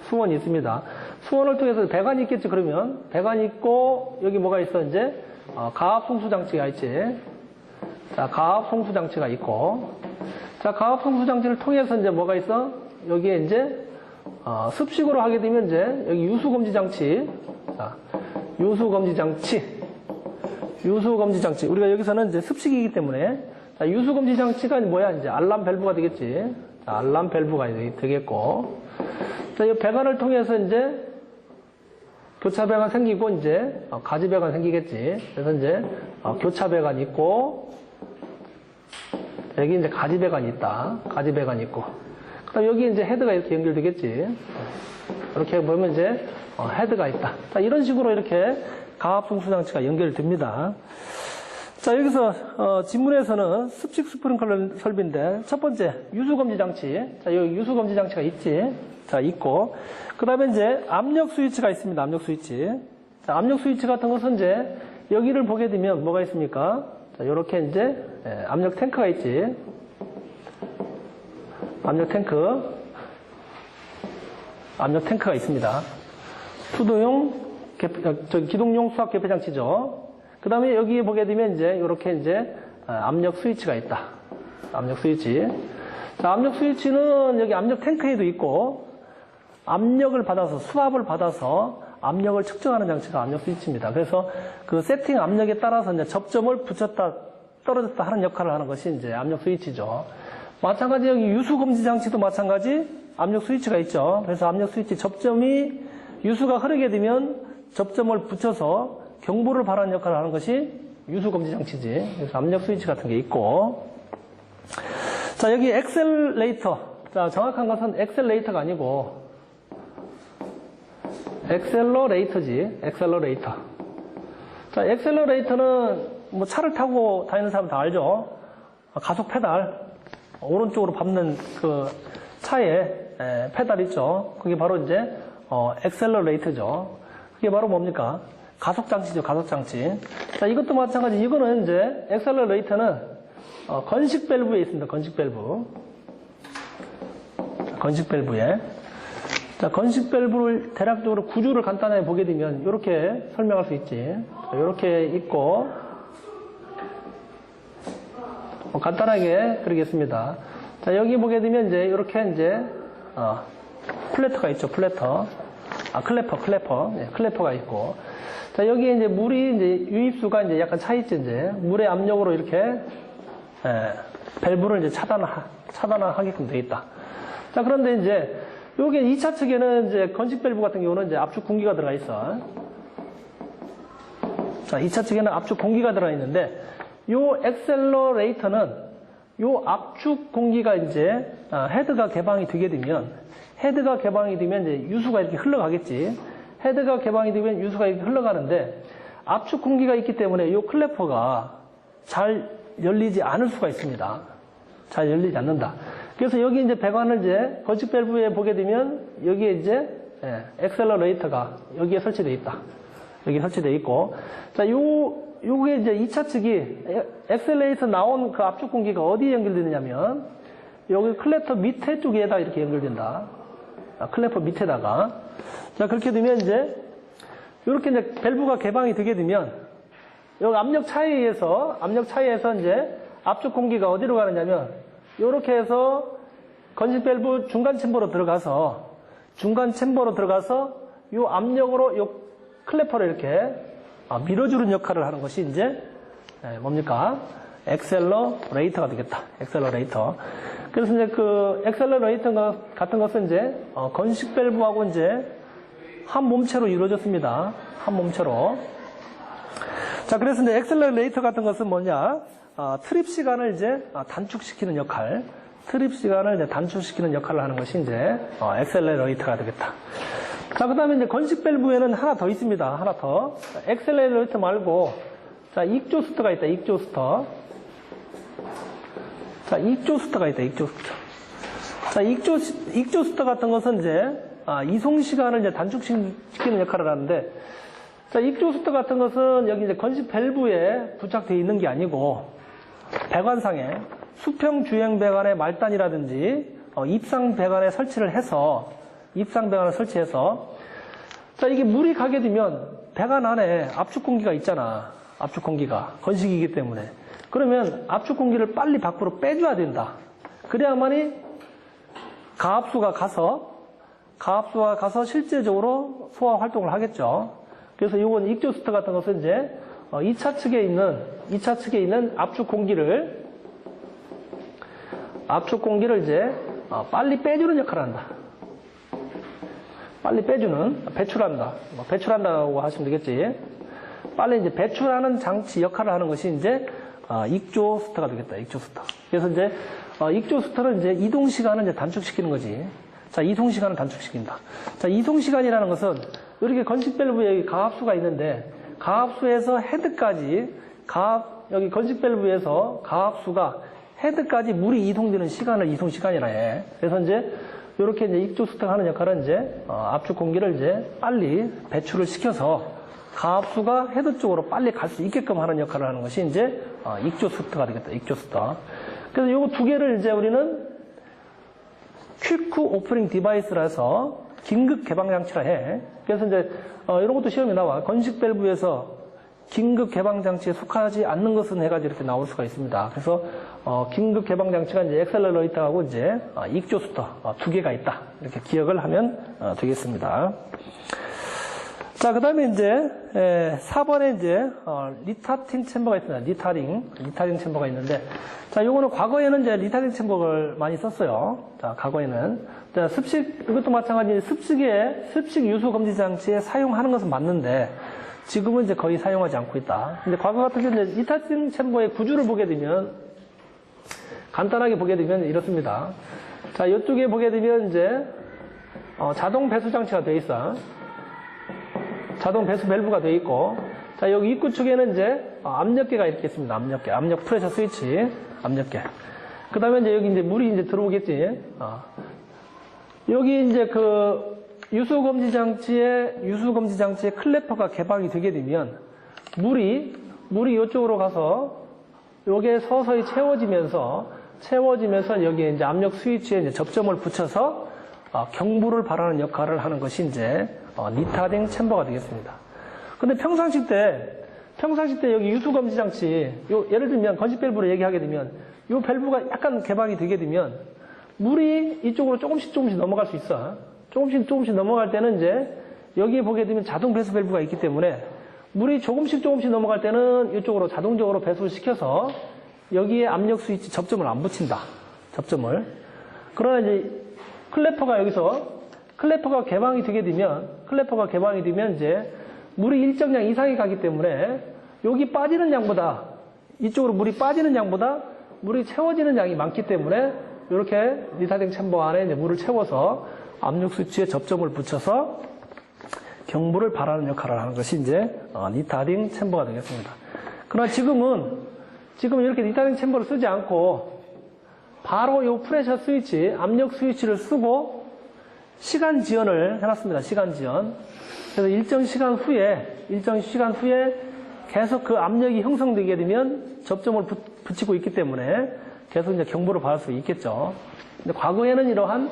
수원이 있습니다. 수원을 통해서 배관이 있겠지, 그러면. 배관이 있고, 여기 뭐가 있어, 이제? 가압 송수장치가 있지. 자, 가압 송수장치가 있고. 자, 가압 송수장치를 통해서 이제 뭐가 있어? 여기에 이제, 습식으로 하게 되면 이제, 여기 유수검지장치. 자, 유수검지장치. 우리가 여기서는 이제 습식이기 때문에. 자, 유수검지장치가 뭐야? 이제 알람 밸브가 되겠지. 자, 알람 밸브가 되겠고. 자, 이 배관을 통해서 이제, 교차 배관 생기고 이제 가지 배관 생기겠지. 그래서 이제 교차 배관이 있고 여기 이제 가지배관이 있다. 가지배관이 있고. 그 다음 여기 이제 헤드가 이렇게 연결되겠지. 이렇게 보면 이제 헤드가 있다. 자, 이런 식으로 이렇게 가압송수 장치가 연결됩니다. 자, 여기서 지문에서는 습식 스프링클러 설비인데 첫 번째 유수검지 장치. 자, 여기 유수검지 장치가 있지. 자, 있고. 그 다음에 이제 압력 스위치가 있습니다. 압력 스위치. 자, 압력 스위치 같은 것은 이제 여기를 보게 되면 뭐가 있습니까? 자, 요렇게 이제 압력 탱크가 있지. 압력 탱크가 있습니다. 투도용 기동용 수압 개폐 장치죠. 그 다음에 여기 보게 되면 이제 이렇게 이제 압력 스위치가 있다. 압력 스위치. 자, 압력 스위치는 여기 압력 탱크에도 있고 압력을 받아서 수압을 받아서 압력을 측정하는 장치가 압력 스위치입니다. 그래서 그 세팅 압력에 따라서 이제 접점을 붙였다 떨어졌다 하는 역할을 하는 것이 이제 압력 스위치죠. 마찬가지 여기 유수 검지 장치도 마찬가지 압력 스위치가 있죠. 그래서 압력 스위치 접점이 유수가 흐르게 되면 접점을 붙여서 경보를 발하는 역할을 하는 것이 유수 검지 장치지. 그래서 압력 스위치 같은 게 있고. 자, 여기 엑셀레이터. 자, 정확한 것은 엑셀레이터가 아니고 엑셀러레이터지. 엑셀러레이터. 자, 엑셀러레이터는 뭐 차를 타고 다니는 사람 다 알죠. 가속 페달. 오른쪽으로 밟는 그 차에 페달 있죠. 그게 바로 이제 엑셀러레이터죠. 그게 바로 뭡니까? 가속 장치죠. 가속 장치. 자, 이것도 마찬가지. 이거는 이제 엑셀러레이터는 건식 밸브에 있습니다. 건식 밸브. 건식 밸브에. 자, 건식 밸브를 대략적으로 구조를 간단하게 보게 되면 이렇게 설명할 수 있지. 이렇게 있고 간단하게 그리겠습니다. 자, 여기 보게 되면 이제 이렇게 이제 플래터가 있죠. 플래터. 클래퍼. 네, 클래퍼가 있고. 자, 여기에 이제 물이 이제 유입수가 이제 약간 차 있죠. 이제 물의 압력으로 이렇게 밸브를 이제 차단하게끔 되어 있다. 자, 그런데 이제 요게 2차 측에는 이제 건식 밸브 같은 경우는 이제 압축 공기가 들어가 있어. 자, 2차 측에는 압축 공기가 들어가 있는데 요 엑셀러레이터는 요 압축 공기가 이제 헤드가 개방이 되게 되면 이제 유수가 이렇게 흘러가겠지. 헤드가 개방이 되면 유수가 이렇게 흘러가는데 압축 공기가 있기 때문에 요 클래퍼가 잘 열리지 않을 수가 있습니다. 잘 열리지 않는다. 그래서 여기 이제 배관을 이제 건식 밸브에 보게 되면 여기에 이제 엑셀러레이터가 여기에 설치되어 있다. 여기 설치되어 있고. 자, 요게 이제 2차 측이 엑셀레이터 나온 그 압축 공기가 어디에 연결되느냐면 여기 클래퍼 밑에 쪽에다 이렇게 연결된다. 클래퍼 밑에다가. 자, 그렇게 되면 이제 이렇게 이제 밸브가 개방이 되게 되면 여기 압력 차에 의해서 이제 압축 공기가 어디로 가느냐면 이렇게 해서 건식 밸브 중간 챔버로 들어가서 요 압력으로 요 클래퍼를 이렇게 밀어주는 역할을 하는 것이 이제 뭡니까? 엑셀러레이터가 되겠다. 엑셀러레이터. 그래서 이제 그 엑셀러레이터 같은 것은 이제 건식 밸브하고 이제 한 몸체로 이루어졌습니다. 한 몸체로. 자, 그래서 이제 엑셀러레이터 같은 것은 뭐냐? 트립 시간을 이제 단축시키는 역할. 트립 시간을 이제 단축시키는 역할을 하는 것이 이제 엑셀러레이터가 되겠다. 자, 그 다음에 이제 건식 밸브에는 하나 더 있습니다. 하나 더. 엑셀러레이터 말고, 자, 익조스터가 있다. 익조스터. 자, 익조스터가 있다. 익조스터. 자, 익조스터 같은 것은 이제 이송 시간을 이제 단축시키는 역할을 하는데, 자, 익조스터 같은 것은 여기 이제 건식 밸브에 부착되어 있는 게 아니고, 배관상에 수평 주행 배관의 말단이라든지 입상 배관에 설치해서 자, 이게 물이 가게 되면 배관 안에 압축 공기가 있잖아. 압축 공기가 건식이기 때문에. 그러면 압축 공기를 빨리 밖으로 빼줘야 된다. 그래야만이 가압수가 가서 실제적으로 소화 활동을 하겠죠. 그래서 이건 익조스터 같은 것은 이제 2차 측에 있는 압축 공기를 이제 빨리 빼주는 역할을 한다. 빨리 배출한다고 하시면 되겠지. 빨리 이제 배출하는 장치 역할을 하는 것이 이제 익조 수터가 되겠다. 익조 수터. 그래서 이제 익조 수터는 이제 이동 시간을 이제 단축시키는 거지. 자, 이동 시간을 단축시킨다. 자, 이동 시간이라는 것은 이렇게 건식 밸브에 가압수가 있는데 가압수에서 헤드까지 여기 건식 밸브에서 가압수가 헤드까지 물이 이동되는 시간을 이동 시간이라 해. 그래서 이제 이렇게 이제 익조 수터가 하는 역할은 이제 압축 공기를 이제 빨리 배출을 시켜서 가압수가 헤드 쪽으로 빨리 갈 수 있게끔 하는 역할을 하는 것이 이제 익조 수터가 되겠다. 익조 수터. 그래서 요거 두 개를 이제 우리는 퀵 오프닝 디바이스라 해서 긴급 개방 장치라 해. 그래서 이제 이런 것도 시험에 나와. 건식 밸브에서 긴급 개방 장치에 속하지 않는 것은 해가지고 이렇게 나올 수가 있습니다. 그래서 긴급 개방 장치가 이제 엑셀러레이터하고 이제 익조 수터 두 개가 있다. 이렇게 기억을 하면 되겠습니다. 자, 그 다음에 이제 4번에 이제 리타팅 챔버가 있습니다. 리타링 챔버가 있는데, 자, 요거는 과거에는 이제 리타팅 챔버를 많이 썼어요. 자, 과거에는 자, 이것도 마찬가지 습식 유수 검지 장치에 사용하는 것은 맞는데 지금은 이제 거의 사용하지 않고 있다. 근데 과거 같은 경우는 리타팅 챔버의 구조를 보게 되면 간단하게 보게 되면 이렇습니다. 자, 이쪽에 보게 되면 이제 자동 배수 장치가 되어 있어. 자동 배수 밸브가 되어 있고, 자, 여기 입구 쪽에는 이제 압력계가 이렇게 있습니다. 압력 프레셔 스위치, 압력계. 그 다음에 이제 여기 이제 물이 이제 들어오겠지. 여기 이제 그 유수검지 장치에 클래퍼가 개방이 되게 되면 물이 이쪽으로 가서 요게 서서히 채워지면서 여기에 이제 압력 스위치에 이제 접점을 붙여서 경부를 발하는 역할을 하는 것이 이제 리타딩 챔버가 되겠습니다. 근데 평상시 때 여기 유수검지 장치, 예를 들면 건식 밸브로 얘기하게 되면 요 밸브가 약간 개방이 되게 되면 물이 이쪽으로 조금씩 넘어갈 수 있어. 조금씩 넘어갈 때는 이제 여기에 보게 되면 자동 배수 밸브가 있기 때문에 물이 조금씩 넘어갈 때는 이쪽으로 자동적으로 배수를 시켜서 여기에 압력 스위치 접점을 안 붙인다. 접점을. 그러나 이제 클래퍼가 개방이 되게 되면 이제 물이 일정량 이상이 가기 때문에 여기 빠지는 양보다 이쪽으로 물이 빠지는 양보다 물이 채워지는 양이 많기 때문에 이렇게 리타딩 챔버 안에 이제 물을 채워서 압력 스위치에 접점을 붙여서 경부를 발하는 역할을 하는 것이 이제 리타딩 챔버가 되겠습니다. 그러나 지금 이렇게 리타딩 챔버를 쓰지 않고 바로 이 프레셔 스위치, 압력 스위치를 쓰고 시간 지연을 해놨습니다. 시간 지연. 그래서 일정 시간 후에 계속 그 압력이 형성되게 되면 접점을 붙이고 있기 때문에 계속 이제 경보를 받을 수 있겠죠. 근데 과거에는 이러한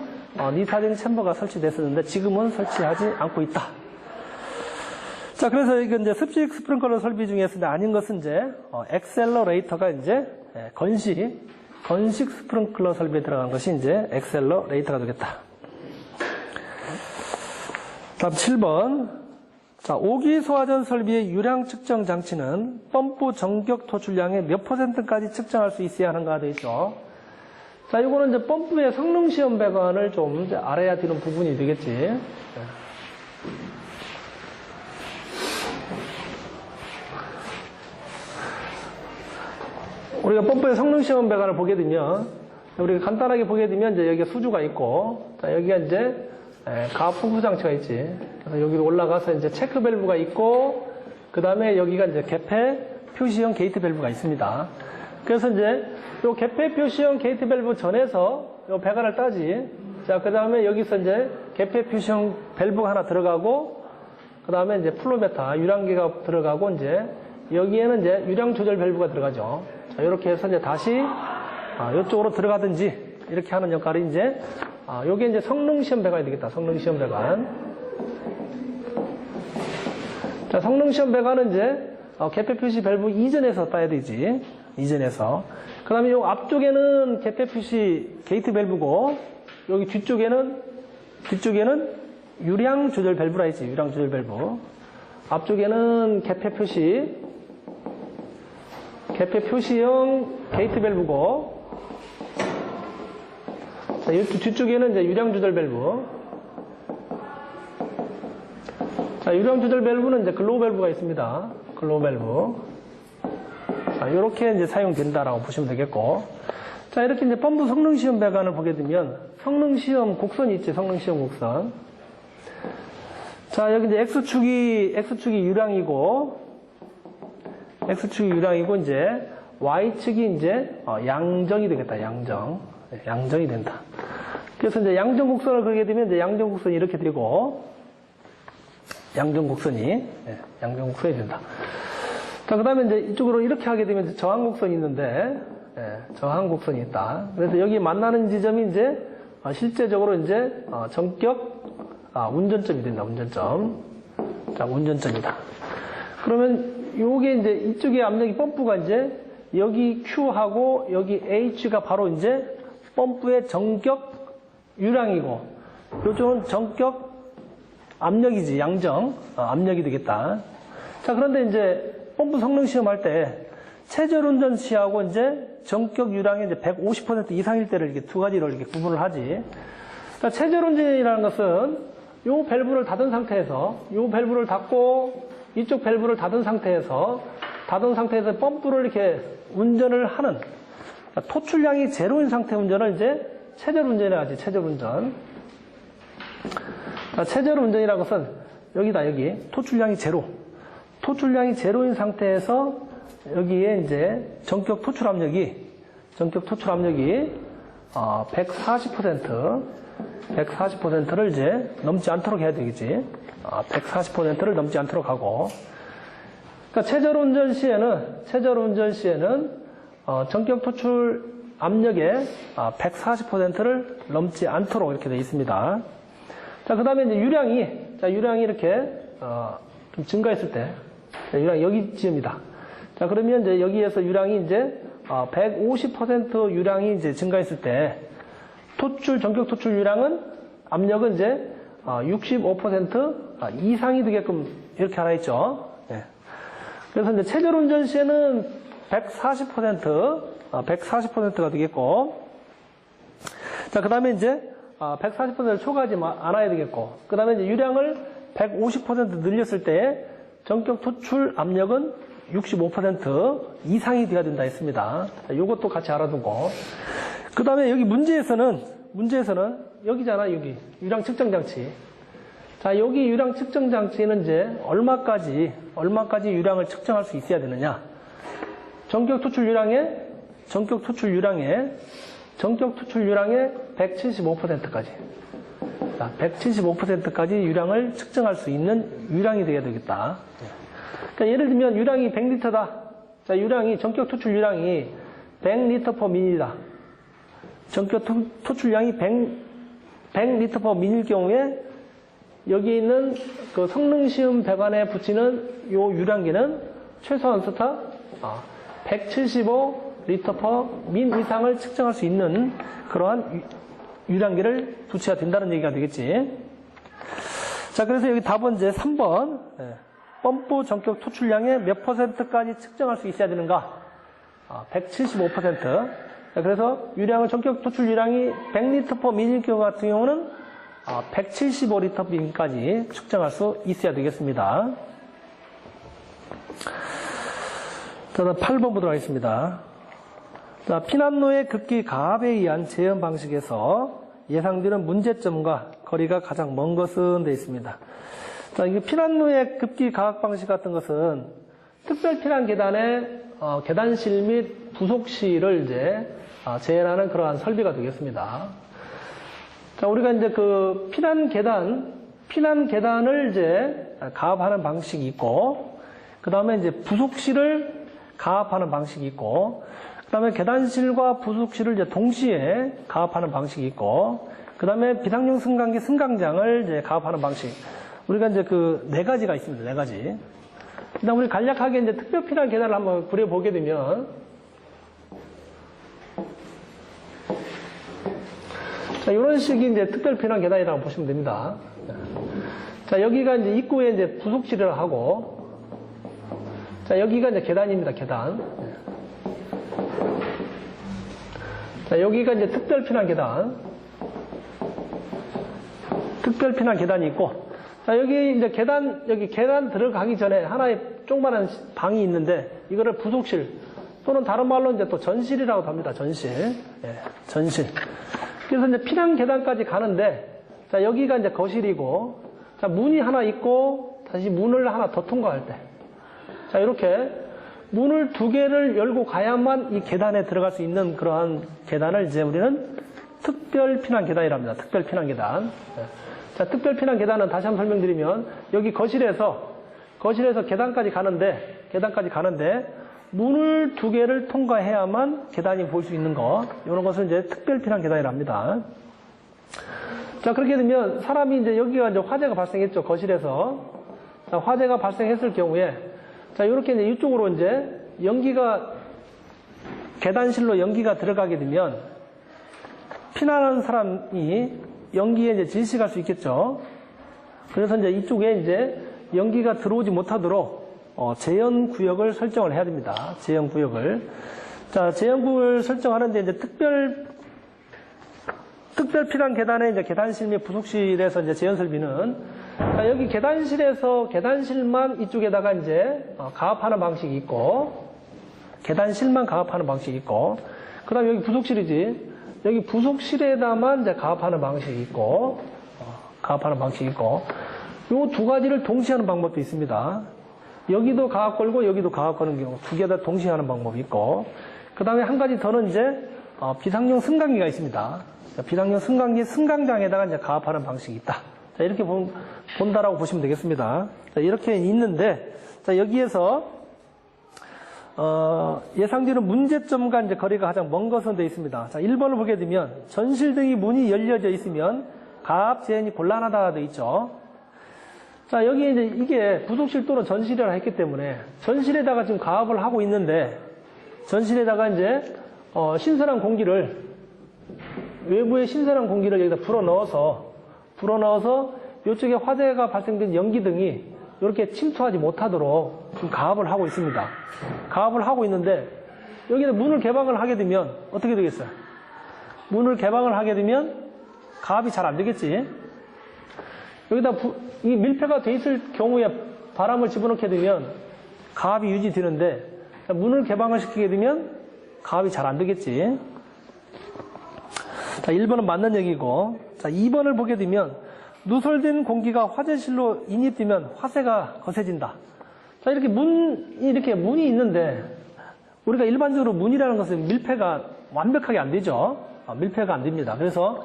리타딩 챔버가 설치됐었는데 지금은 설치하지 않고 있다. 자, 그래서 이건 이제 습식 스프링클러 설비 중에서 아닌 것은 이제 엑셀러레이터가 이제 건식 스프링클러 설비에 들어간 것이 이제 엑셀러레이터가 되겠다. 다음 7번. 자, 오기 소화전 설비의 유량 측정 장치는 펌프 전격 토출량의 몇 %까지 측정할 수 있어야 하는가 되어 있죠. 자, 이거는 이제 펌프의 성능 시험 배관을 좀 이제 알아야 되는 부분이 되겠지. 우리가 펌프의 성능 시험 배관을 보게 되면, 우리가 간단하게 보게 되면 이제 여기가 수주가 있고, 자, 여기가 이제 가압 풍수 장치가 있지. 그래서 여기로 올라가서 이제 체크 밸브가 있고, 그 다음에 여기가 이제 개폐 표시형 게이트 밸브가 있습니다. 그래서 이제 요 개폐 표시형 게이트 밸브 전에서 요 배관을 따지. 자, 그 다음에 여기서 이제 개폐 표시형 밸브가 하나 들어가고, 그 다음에 이제 플로메타, 유량계가 들어가고, 이제 여기에는 이제 유량 조절 밸브가 들어가죠. 자, 이렇게 해서 이제 다시 이쪽으로 들어가든지 이렇게 하는 역할이 이제 요게 이제 성능 시험 배관이 되겠다. 성능 시험 배관. 자, 성능 시험 배관은 이제 개폐 표시 밸브 이전에서 따야 되지. 이전에서. 그 다음에 요 앞쪽에는 개폐 표시 게이트 밸브고, 여기 뒤쪽에는 유량 조절 밸브라 있지. 유량 조절 밸브. 앞쪽에는 개폐 표시형 게이트 밸브고, 자, 뒤쪽에는 이제 유량 조절 밸브. 자, 유량 조절 밸브는 이제 글로우 밸브가 있습니다. 글로우 밸브. 자, 이렇게 이제 사용된다라고 보시면 되겠고. 자, 이렇게 이제 펌프 성능시험 배관을 보게 되면 성능시험 곡선이 있지, 성능시험 곡선. 자, 여기 이제 X축이 유량이고, 이제 Y축이 이제 양정이 되겠다, 양정. 네, 양정이 된다. 그래서 이제 양정 곡선을 그리게 되면 이제 양정 곡선이 이렇게 되고, 양정 곡선이 된다. 자, 그 다음에 이제 이쪽으로 이렇게 하게 되면 이제 저항 곡선이 있는데, 저항 곡선이 있다. 그래서 여기 만나는 지점이 이제 실제적으로 이제 운전점이 된다, 운전점. 자, 운전점이다. 그러면 요게 이제 이쪽에 압력이 펌프가 이제 여기 Q하고 여기 H가 바로 이제 펌프의 전격 유량이고, 요쪽은 전격 압력이지, 양정 압력이 되겠다. 자, 그런데 이제 펌프 성능 시험할 때 체절 운전 시하고 이제 전격 유량의 이제 150% 이상일 때를 이렇게 두 가지로 이렇게 구분을 하지. 자, 체절 운전이라는 것은 요 밸브를 닫은 상태에서 요 밸브를 닫고 이쪽 밸브를 닫은 상태에서 펌프를 이렇게 운전을 하는, 토출량이 제로인 상태 운전을 이제 체절 운전이라고 하지, 체절 운전. 체절 운전이라는 것은 여기다, 여기. 토출량이 제로인 상태에서 여기에 이제 전격 토출 압력이 140%를 이제 넘지 않도록 해야 되겠지. 140%를 넘지 않도록 하고. 그러니까 체절 운전 시에는 전격 토출 압력의 140%를 넘지 않도록 이렇게 되어 있습니다. 자, 그 다음에 이제 유량이 이렇게 좀 증가했을 때, 유량이 여기 지점이다. 자, 그러면 이제 여기에서 유량이 이제 150% 유량이 이제 증가했을 때, 전격 토출 유량은 압력은 이제 65% 이상이 되게끔 이렇게 하나 있죠. 예. 그래서 이제 체절 운전 시에는 140%가 되겠고, 자, 그 다음에 이제 140%를 초과하지 않아야 되겠고, 그 다음에 이제 유량을 150% 늘렸을 때 전격 토출 압력은 65% 이상이 되어야 된다 했습니다. 이것도 같이 알아두고, 그 다음에 여기 문제에서는 여기잖아, 여기 유량 측정 장치. 자, 여기 유량 측정 장치는 이제 얼마까지 유량을 측정할 수 있어야 되느냐? 전격 토출 유량의 175%까지. 자, 175%까지 유량을 측정할 수 있는 유량이 되어야 되겠다. 그러니까 예를 들면 유량이 100리터다. 자, 전격 토출 유량이 100리터 per min이다. 전격 토출량이 100리터 per min일 경우에 여기 있는 그 성능시험 배관에 붙이는 요 유량계는 최소한 스타 175리터 per min 이상을 측정할 수 있는 그러한 유량계를 두셔야 된다는 얘기가 되겠지. 자, 그래서 여기 답은 이제 3번. 펌프 전격 토출량의 몇 %까지 측정할 수 있어야 되는가? 175%. 그래서 전격 토출 유량이 100리터 per min일 경우 같은 경우는 175리터 per min까지 측정할 수 있어야 되겠습니다. 자, 8번 보도록 하겠습니다. 자, 피난로의 급기 가압에 의한 제어 방식에서 예상되는 문제점과 거리가 가장 먼 것은 되어 있습니다. 자, 이게 피난로의 급기 가압 방식 같은 것은 특별 피난 계단의 계단실 및 부속실을 이제 제어하는 그러한 설비가 되겠습니다. 자, 우리가 이제 그 피난 계단을 이제 가압하는 방식이 있고, 그 다음에 이제 부속실을 가압하는 방식이 있고, 그 다음에 계단실과 부속실을 이제 동시에 가압하는 방식이 있고, 그 다음에 비상용 승강기 승강장을 이제 가압하는 방식. 우리가 이제 그 4가지가 있습니다. 4가지. 일단 우리 간략하게 이제 특별 피난 계단을 한번 그려보게 되면, 자, 이런 식이 이제 특별 피난 계단이라고 보시면 됩니다. 자, 여기가 이제 입구에 이제 부속실을 하고, 자, 여기가 이제 계단입니다. 계단. 자, 여기가 이제 특별 피난 계단. 특별 피난 계단이 있고, 자, 여기 이제 계단 들어가기 전에 하나의 조그만한 방이 있는데, 이거를 부속실, 또는 다른 말로 이제 또 전실이라고도 합니다. 전실. 예, 전실. 그래서 이제 피난 계단까지 가는데, 자, 여기가 이제 거실이고, 자, 문이 하나 있고, 다시 문을 하나 더 통과할 때. 자, 이렇게 문을 두 개를 열고 가야만 이 계단에 들어갈 수 있는 그러한 계단을 이제 우리는 특별 피난 계단이라 합니다. 특별 피난 계단. 예. 자, 특별 피난 계단은 다시 한번 설명드리면, 여기 거실에서 계단까지 가는데, 문을 두 개를 통과해야만 계단이 볼 수 있는 것, 이런 것을 이제 특별 피난 계단이라 합니다. 자, 그렇게 되면 사람이 이제 여기가 이제 화재가 발생했죠, 거실에서. 자, 화재가 발생했을 경우에, 자, 이렇게 이제 이쪽으로 이제 계단실로 연기가 들어가게 되면, 피난하는 사람이 연기에 이제 질식할 수 있겠죠. 그래서 이제 이쪽에 이제 연기가 들어오지 못하도록 제연구역을 설정을 해야 됩니다. 제연구역을. 자, 제연구역을 설정하는데 이제 특별 피난 계단의 이제 계단실 및 부속실에서 이제 제연 설비는, 자, 여기 계단실만 이쪽에다가 이제 가압하는 방식이 있고, 계단실만 가압하는 방식이 있고, 그 다음에 여기 부속실이지. 여기 부속실에다만 이제 가압하는 방식이 있고, 요 두 가지를 동시에 하는 방법도 있습니다. 여기도 가압 걸고 여기도 가압 거는 경우 두 개 다 동시에 하는 방법이 있고, 그 다음에 한 가지 더는 이제 비상용 승강기가 있습니다. 비상용 승강장에다가 이제 가압하는 방식이 있다. 자, 이렇게 본다라고 보시면 되겠습니다. 자, 이렇게 있는데, 자, 여기에서 예상되는 문제점과 이제 거리가 가장 먼 것은 되어 있습니다. 자, 1번을 보게 되면 전실 등이 문이 열려져 있으면 가압 제한이 곤란하다 되어 있죠. 자, 여기 이제 이게 부속실 또는 전실이라 했기 때문에 전실에다가 지금 가압을 하고 있는데, 전실에다가 이제 신선한 공기를, 외부의 신선한 공기를 여기다 불어 넣어서 이쪽에 화재가 발생된 연기 등이 이렇게 침투하지 못하도록 지금 가압을 하고 있습니다. 가압을 하고 있는데, 여기는 문을 개방을 하게 되면 어떻게 되겠어요? 문을 개방을 하게 되면 가압이 잘 안 되겠지. 여기다 이 밀폐가 돼 있을 경우에 바람을 집어넣게 되면 가압이 유지되는데, 문을 개방을 시키게 되면 가압이 잘 안 되겠지. 자, 1번은 맞는 얘기고, 자, 2번을 보게 되면 누설된 공기가 화재실로 인입되면 화재가 거세진다. 자, 이렇게 문이 있는데, 우리가 일반적으로 문이라는 것은 밀폐가 완벽하게 안 되죠. 밀폐가 안 됩니다. 그래서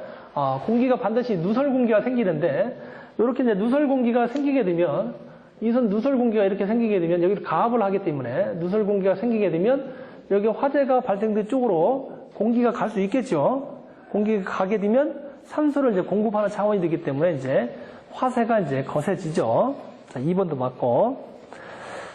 공기가 반드시 누설 공기가 생기는데, 이렇게 이제 누설 공기가 생기게 되면, 누설 공기가 이렇게 생기게 되면 여기를 가압을 하기 때문에 누설 공기가 생기게 되면 여기 화재가 발생된 쪽으로 공기가 갈 수 있겠죠. 공기가 가게 되면 산소를 이제 공급하는 차원이 되기 때문에 이제 화재가 이제 거세지죠. 자, 2번도 맞고.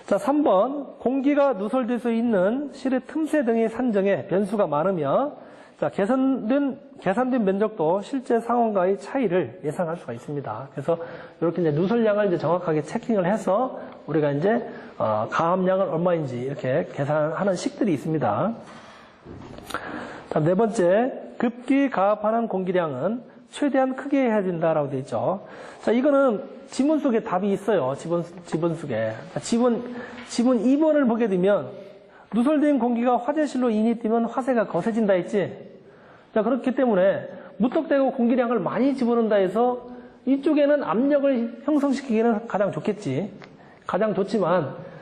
자, 3번. 공기가 누설될 수 있는 실의 틈새 등의 산정에 변수가 많으며, 자, 계산된 면적도 실제 상황과의 차이를 예상할 수가 있습니다. 그래서 이렇게 이제 누설량을 이제 정확하게 체킹을 해서 우리가 이제 가압량은 얼마인지 이렇게 계산하는 식들이 있습니다. 자, 네 번째. 급기 가압하는 공기량은 최대한 크게 해야 된다라고 되어 있죠. 자, 이거는 지문 속에 답이 있어요. 지문 속에. 지문 2번을 보게 되면 누설된 공기가 화재실로 인입되면 화재가 거세진다 했지. 자, 그렇기 때문에 무턱대고 공기량을 많이 집어넣는다 해서 이쪽에는 압력을 형성시키기는 가장 좋겠지. 가장 좋지만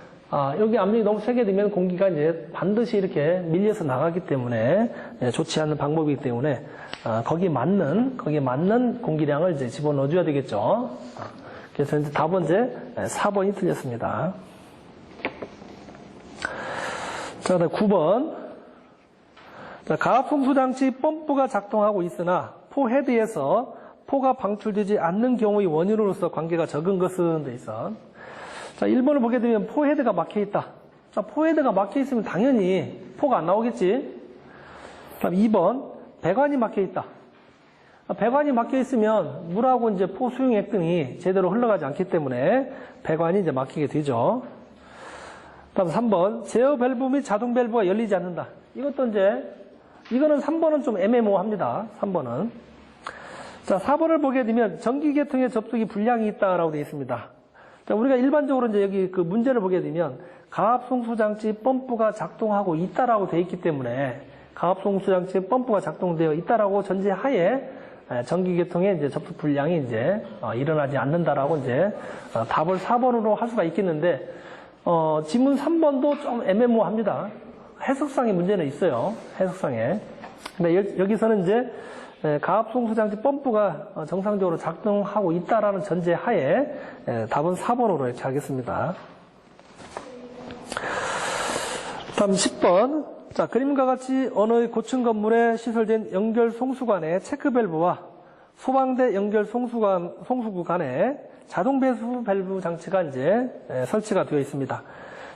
여기 압력이 너무 세게 되면 공기가 이제 반드시 이렇게 밀려서 나가기 때문에 좋지 않은 방법이기 때문에 거기에 맞는 공기량을 이제 집어넣어줘야 되겠죠. 그래서 이제 답은 이제 4번이 틀렸습니다. 자, 9번. 자, 가압풍수 장치 펌프가 작동하고 있으나 포 헤드에서 포가 방출되지 않는 경우의 원인으로서 관계가 적은 것은 돼 있어. 자, 1번을 보게 되면 포 헤드가 막혀 있다. 자, 포 헤드가 막혀 있으면 당연히 포가 안 나오겠지. 그럼 2번, 배관이 막혀 있다. 배관이 막혀 있으면 물하고 이제 포 수용액 등이 제대로 흘러가지 않기 때문에 배관이 이제 막히게 되죠. 다음 3번, 제어 밸브 및 자동 밸브가 열리지 않는다. 이거는 3번은 좀 애매모호합니다. 3번은. 자, 4번을 보게 되면 전기 계통의 접속이 불량이 있다라고 되어 있습니다. 자, 우리가 일반적으로 이제 여기 그 문제를 보게 되면 가압송수장치 펌프가 작동하고 있다라고 되어 있기 때문에 가압송수장치 펌프가 작동되어 있다라고 전제하에 전기계통의 이제 접수 불량이 이제 일어나지 않는다라고 이제 답을 4번으로 할 수가 있겠는데 지문 3번도 좀 애매모호합니다. 해석상의 문제는 있어요. 해석상에. 근데 여기서는 이제 가압송수장치 펌프가 정상적으로 작동하고 있다라는 전제하에 답은 4번으로 이렇게 하겠습니다. 다음 10번. 자, 그림과 같이 어느 고층 건물에 시설된 연결 송수관의 체크밸브와 소방대 연결 송수구 간에 자동 배수 밸브 장치가 이제 설치가 되어 있습니다.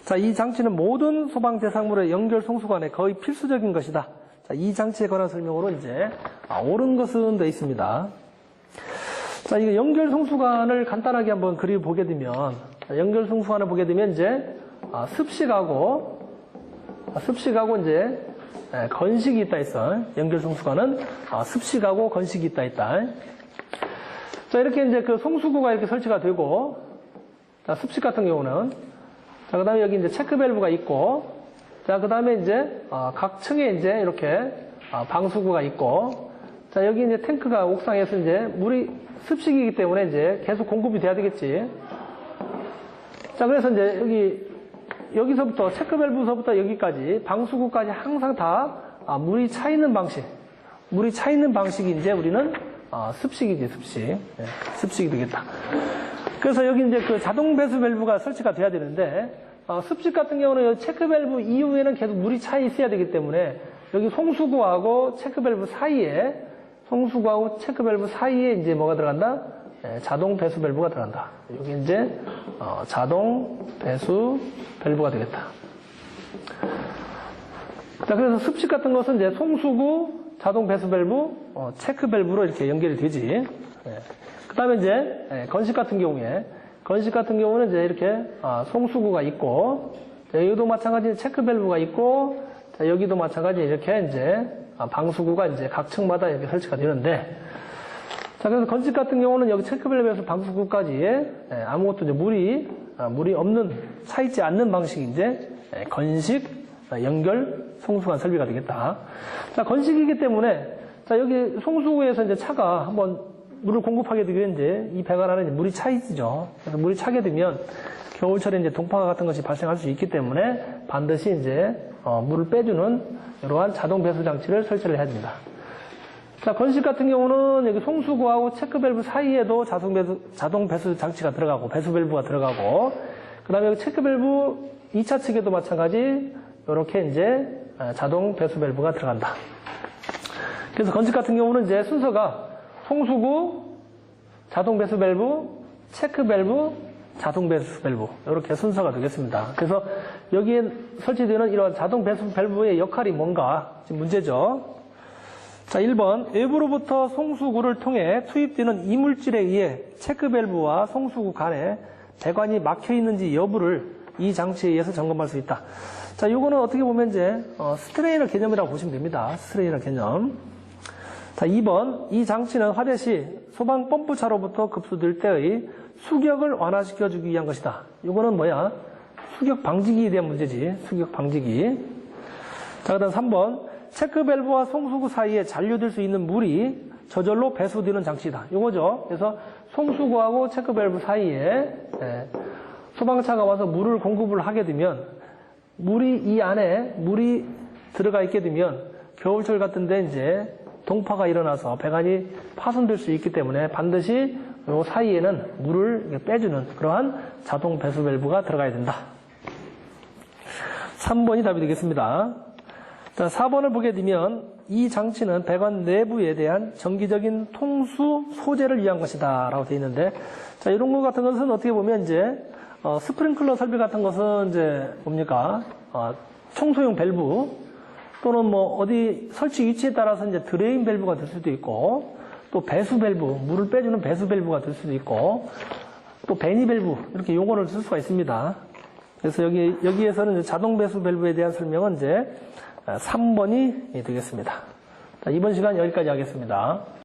자, 이 장치는 모든 소방 대상물의 연결 송수관에 거의 필수적인 것이다. 자, 이 장치에 관한 설명으로 이제 옳은 것은 되어 있습니다. 자, 이거 연결 송수관을 간단하게 한번 그려 보게 되면 연결 송수관을 보게 되면 이제 습식하고 이제 건식이 있다 있어. 연결 송수관은 습식하고 건식이 있다. 자, 이렇게 이제 그 송수구가 이렇게 설치가 되고, 자, 습식 같은 경우는, 자, 그 다음에 여기 이제 체크밸브가 있고, 자, 그 다음에 이제 각 층에 이제 이렇게 방수구가 있고, 자, 여기 이제 탱크가 옥상에서 이제 물이 습식이기 때문에 이제 계속 공급이 돼야 되겠지. 자, 그래서 이제 여기서부터 체크밸브서부터 여기까지 방수구까지 항상 다 물이 차 있는 방식이 이제 우리는 습식이지, 습식. 습식이 되겠다. 그래서 여기 이제 그 자동 배수 밸브가 설치가 돼야 되는데 습식 같은 경우는 체크밸브 이후에는 계속 물이 차 있어야 되기 때문에 여기 송수구하고 체크밸브 사이에 이제 뭐가 들어간다? 자동 배수 밸브가 들어간다. 여기 이제 자동 배수 밸브가 되겠다. 자, 그래서 습식 같은 것은 이제 송수구, 자동 배수 밸브, 체크 밸브로 이렇게 연결이 되지. 그 다음에 이제 건식 같은 경우는 이제 이렇게 송수구가 있고, 자, 여기도 마찬가지 체크 밸브가 있고, 자, 여기도 마찬가지 이렇게 이제 방수구가 이제 각 층마다 이렇게 설치가 되는데, 자, 그래서 건식 같은 경우는 여기 체크밸브에서 방수구까지 아무것도 이제 물이 없는, 차 있지 않는 방식이 이제 건식 연결 송수관 설비가 되겠다. 자, 건식이기 때문에 자, 여기 송수구에서 이제 차가 한번 물을 공급하게 되면 이제 이 배관 안에 물이 차 있죠. 그래서 물이 차게 되면 겨울철에 이제 동파 같은 것이 발생할 수 있기 때문에 반드시 이제 물을 빼주는 이러한 자동 배수 장치를 설치를 해야 됩니다. 자, 건식 같은 경우는 여기 송수구하고 체크밸브 사이에도 자동 배수 장치가 들어가고, 배수 밸브가 들어가고, 그 다음에 여기 체크밸브 2차 측에도 마찬가지, 이렇게 이제 자동 배수 밸브가 들어간다. 그래서 건식 같은 경우는 이제 순서가 송수구, 자동 배수 밸브, 체크밸브, 자동 배수 밸브, 이렇게 순서가 되겠습니다. 그래서 여기에 설치되는 이러한 자동 배수 밸브의 역할이 뭔가, 지금 문제죠. 자, 1번. 외부로부터 송수구를 통해 투입되는 이물질에 의해 체크밸브와 송수구 간에 배관이 막혀 있는지 여부를 이 장치에 의해서 점검할 수 있다. 자, 요거는 어떻게 보면 이제 스트레이너 개념이라고 보시면 됩니다. 스트레이너 개념. 자, 2번. 이 장치는 화재 시 소방 펌프차로부터 급수될 때의 수격을 완화시켜주기 위한 것이다. 요거는 뭐야? 수격 방지기에 대한 문제지. 수격 방지기. 자, 그 다음 3번. 체크밸브와 송수구 사이에 잔류될 수 있는 물이 저절로 배수되는 장치다. 요거죠. 그래서 송수구하고 체크밸브 사이에 소방차가 와서 물을 공급을 하게 되면 이 안에 물이 들어가 있게 되면 겨울철 같은데 이제 동파가 일어나서 배관이 파손될 수 있기 때문에 반드시 요 사이에는 물을 빼주는 그러한 자동 배수 밸브가 들어가야 된다. 3번이 답이 되겠습니다. 자, 4번을 보게 되면 이 장치는 배관 내부에 대한 정기적인 통수 소재를 위한 것이다 라고 되어 있는데, 자, 이런 것 같은 것은 어떻게 보면 이제 스프링클러 설비 같은 것은 이제 뭡니까? 청소용 밸브 또는 뭐 어디 설치 위치에 따라서 이제 드레인 밸브가 될 수도 있고, 또 배수 밸브, 물을 빼주는 배수 밸브가 될 수도 있고, 또 배니 밸브 이렇게 용어를 쓸 수가 있습니다. 그래서 여기에서는 이제 자동 배수 밸브에 대한 설명은 이제 3번이 되겠습니다. 자, 이번 시간 여기까지 하겠습니다.